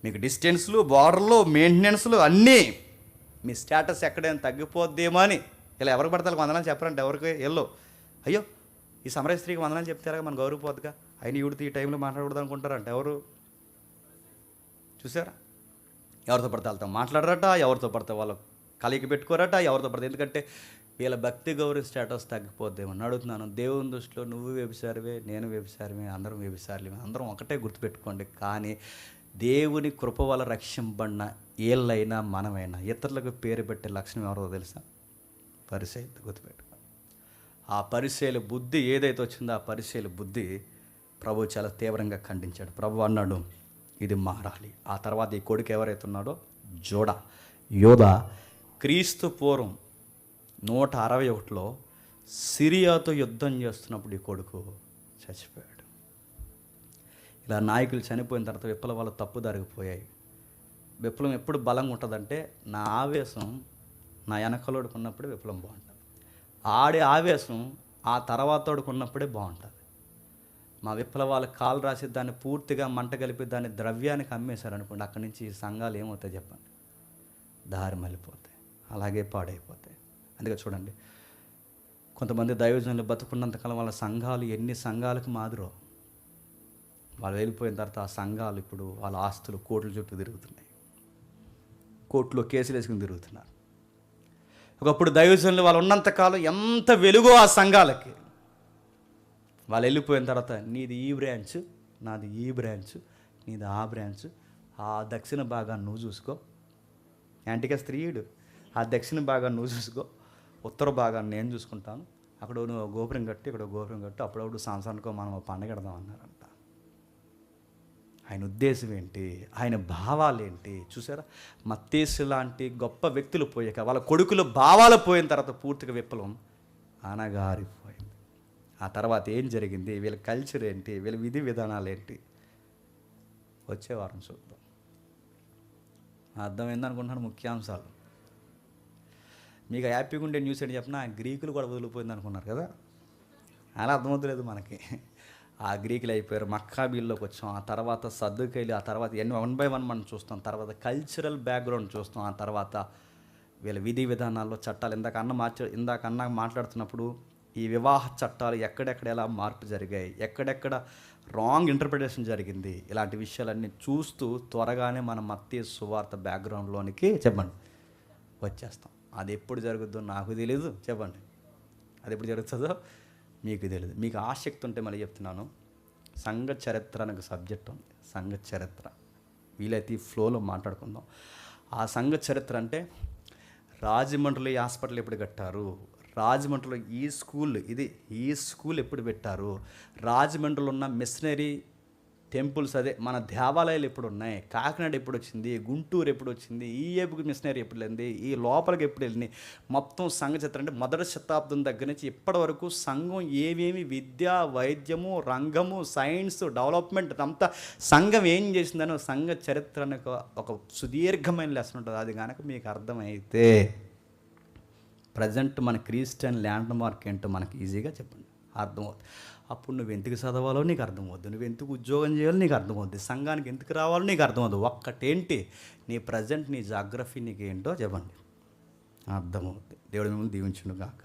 మీకు డిస్టెన్స్లు, బార్డర్లు, మెయింటెనెన్స్లు అన్నీ. మీ స్టేటస్ ఎక్కడైనా తగ్గిపోద్దేమో అని ఇలా ఎవరికి పడతారు వందనాలు చెప్పరంటే, ఎవరికి ఎల్లో అయ్యో ఈ సమరయ స్త్రీకి వందనాలు చెప్తారా మన గౌరవపోతుగా, అయిన ఈవిడితో ఈ టైంలో మాట్లాడకూడదు అనుకుంటారంట. ఎవరు చూసారా? ఎవరితో పడితే వాళ్ళతో మాట్లాడరట, ఎవరితో పడితే వాళ్ళు కలిగి పెట్టుకోరట, ఎవరితో పడితే. ఎందుకంటే వీళ్ళ భక్తి గౌరవ స్టేటస్ తగ్గిపోద్దేమని అడుగుతున్నాను. దేవుని దృష్టిలో నువ్వు వ్యభిచారివే, నేను వ్యభిచారివే, అందరం వ్యభిచారులమే, అందరం ఒకటే గుర్తుపెట్టుకోండి. కానీ దేవుని కృప వల్ల రక్షింపబడిన ఏళ్ళైనా మనమైనా ఇతరులకు పేరు పెట్టే లక్షణం ఎవరో తెలుసా? పరిసయ్యులు. గుర్తుపెట్టుకో. ఆ పరిసయ్యుల బుద్ధి ఏదైతే వచ్చిందో, ఆ పరిసయ్యుల బుద్ధి ప్రభు చాలా తీవ్రంగా ఖండించాడు. ప్రభు అన్నాడు, ఇది మారాలి. ఆ తర్వాత ఈ కొడుకు ఎవరైతే ఉన్నాడో యోధ క్రీస్తు పూర్వం 161లో సిరియాతో యుద్ధం చేస్తున్నప్పుడు ఈ కొడుకు చచ్చిపోయాడు. ఇలా నాయకులు చనిపోయిన తర్వాత విప్లవాలు తప్పుదారిపోయాయి. విప్లవం ఎప్పుడు బలంగా ఉంటుందంటే, నా ఆవేశం నా వెనకలోడికి ఉన్నప్పుడే విప్లవం బాగుంటుంది. ఆడే ఆవేశం ఆ తర్వాతోడికి ఉన్నప్పుడే బాగుంటుంది. మా విప్లవాలు కాలు రాసి దాన్ని పూర్తిగా మంట కలిపి దాన్ని ద్రవ్యానికి అమ్మేశారనుకోండి, అక్కడి నుంచి ఈ సంఘాలు ఏమవుతాయి చెప్పండి? దారి మళ్ళీపోతాయి, అలాగే పాడైపోతాయి. అందుకే చూడండి, కొంతమంది దైవజనులు బతుకున్నంతకాలం వాళ్ళ సంఘాలు ఎన్ని సంఘాలకు మాదిరో, వాళ్ళు వెళ్ళిపోయిన తర్వాత ఆ సంఘాలు ఇప్పుడు వాళ్ళ ఆస్తులు కోట్ల చుట్టూ తిరుగుతున్నాయి, కోర్టులో కేసులు వేసుకుని తిరుగుతున్నారు. ఒకప్పుడు దైవజనులు వాళ్ళు ఉన్నంతకాలం ఎంత వెలుగో ఆ సంఘాలకి, వాళ్ళు వెళ్ళిపోయిన తర్వాత నీది ఈ బ్రాంచ్, నాది ఈ బ్రాంచ్, నీది ఆ బ్రాంచ్, ఆ దక్షిణ భాగాన్ని నువ్వు చూసుకో, యాంటిక స్త్రీయుడు, ఆ దక్షిణ భాగాన్ని నువ్వు చూసుకో, ఉత్తర భాగాన్ని నేను చూసుకుంటాను, అక్కడ నువ్వు గోపురం కట్టి, ఇక్కడ గోపురం కట్టి, అప్పుడప్పుడు సంవత్సరానికో మనం పండుగ పెడదాం అన్నారంట. ఆయన ఉద్దేశం ఏంటి, ఆయన భావాలు ఏంటి చూసారా? మత్తేసు లాంటి గొప్ప వ్యక్తులు పోయాక వాళ్ళ కొడుకులు భావాలు పోయిన తర్వాత పూర్తిగా విప్లవం అనగారిపోయింది. ఆ తర్వాత ఏం జరిగింది, వీళ్ళ కల్చర్ ఏంటి, వీళ్ళ విధి విధానాలు ఏంటి, వచ్చే వారం చూద్దాం. అర్థమైందనుకుంటున్నాను ముఖ్యాంశాలు. మీకు హ్యాపీగా ఉండే న్యూస్ ఏంటి చెప్పిన, గ్రీకులు కూడా వదిలిపోయింది అనుకున్నారు కదా, అలా అర్థమవుతలేదు మనకి. ఆ గ్రీకులు అయిపోయారు, మక్కాబీల్లోకి వచ్చాం, ఆ తర్వాత సద్దుకైలు, ఆ తర్వాత ఎన్ని 1 by 1 మనం చూస్తాం, తర్వాత కల్చరల్ బ్యాక్గ్రౌండ్ చూస్తాం, ఆ తర్వాత వీళ్ళ విధి విధానాల్లో చట్టాలు. ఇందాక అన్న మాట్లాడుతున్నప్పుడు ఈ వివాహ చట్టాలు ఎక్కడెక్కడ ఎలా మార్పు జరిగాయి, ఎక్కడెక్కడ రాంగ్ ఇంటర్ప్రిటేషన్ జరిగింది, ఇలాంటి విషయాలన్నీ చూస్తూ త్వరగానే మనం మత్తయి సువార్త బ్యాక్గ్రౌండ్లోనికి చెప్పండి వచ్చేస్తాం. అది ఎప్పుడు జరుగుద్దో నాకు తెలీదు, చెప్పండి అది ఎప్పుడు జరుగుతుందో మీకు తెలియదు. మీకు ఆసక్తి ఉంటే మళ్ళీ చెప్తున్నాను, సంఘ చరిత్ర అనే సబ్జెక్ట్ ఉంది, సంఘ చరిత్ర. వీలైతే ఈ ఫ్లోలో మాట్లాడుకుందాం. ఆ సంఘ చరిత్ర అంటే రాజమండ్రిలో ఈ హాస్పిటల్ ఎప్పుడు కట్టారు, రాజమండ్రిలో ఈ స్కూల్ ఎప్పుడు పెట్టారు, రాజమండ్రిలో ఉన్న మిషనరీ టెంపుల్స్, అదే మన దేవాలయాలు ఎప్పుడు ఉన్నాయి, కాకినాడ ఎప్పుడు వచ్చింది, గుంటూరు ఎప్పుడు వచ్చింది, ఈ ఏపుకి మిషనరీ ఎప్పుడు వెళ్ళింది, ఈ లోపలికి ఎప్పుడు వెళ్ళింది, మొత్తం సంఘ చరిత్ర అంటే 1వ శతాబ్దం దగ్గర నుంచి ఇప్పటి వరకు సంఘం ఏమేమి విద్య, వైద్యము, రంగము, సైన్స్, డెవలప్మెంట్ అంతా సంఘం ఏం చేసిందని సంఘ చరిత్ర అనే ఒక సుదీర్ఘమైన లెసన్ ఉంటుంది. అది కనుక మీకు అర్థమైతే ప్రజెంట్ మన క్రిస్టియన్ ల్యాండ్ మార్క్ ఏంటో మనకి ఈజీగా చెప్పండి, అర్థమవుతుంది. అప్పుడు నువ్వు ఎందుకు చదవాలో నీకు అర్థమవుద్ది, నువ్వు ఎందుకు ఉద్యోగం చేయాలో నీకు అర్థమవుద్ది, సంఘానికి ఎందుకు రావాలో నీకు అర్థమవుద్ది. ఒక్కటేంటి, నీ ప్రజెంట్ నీ జాగ్రఫీ నీకు ఏంటో చెప్పండి, అర్థమవుద్ది. దేవుడు మిమ్మల్ని దీవించును గాక.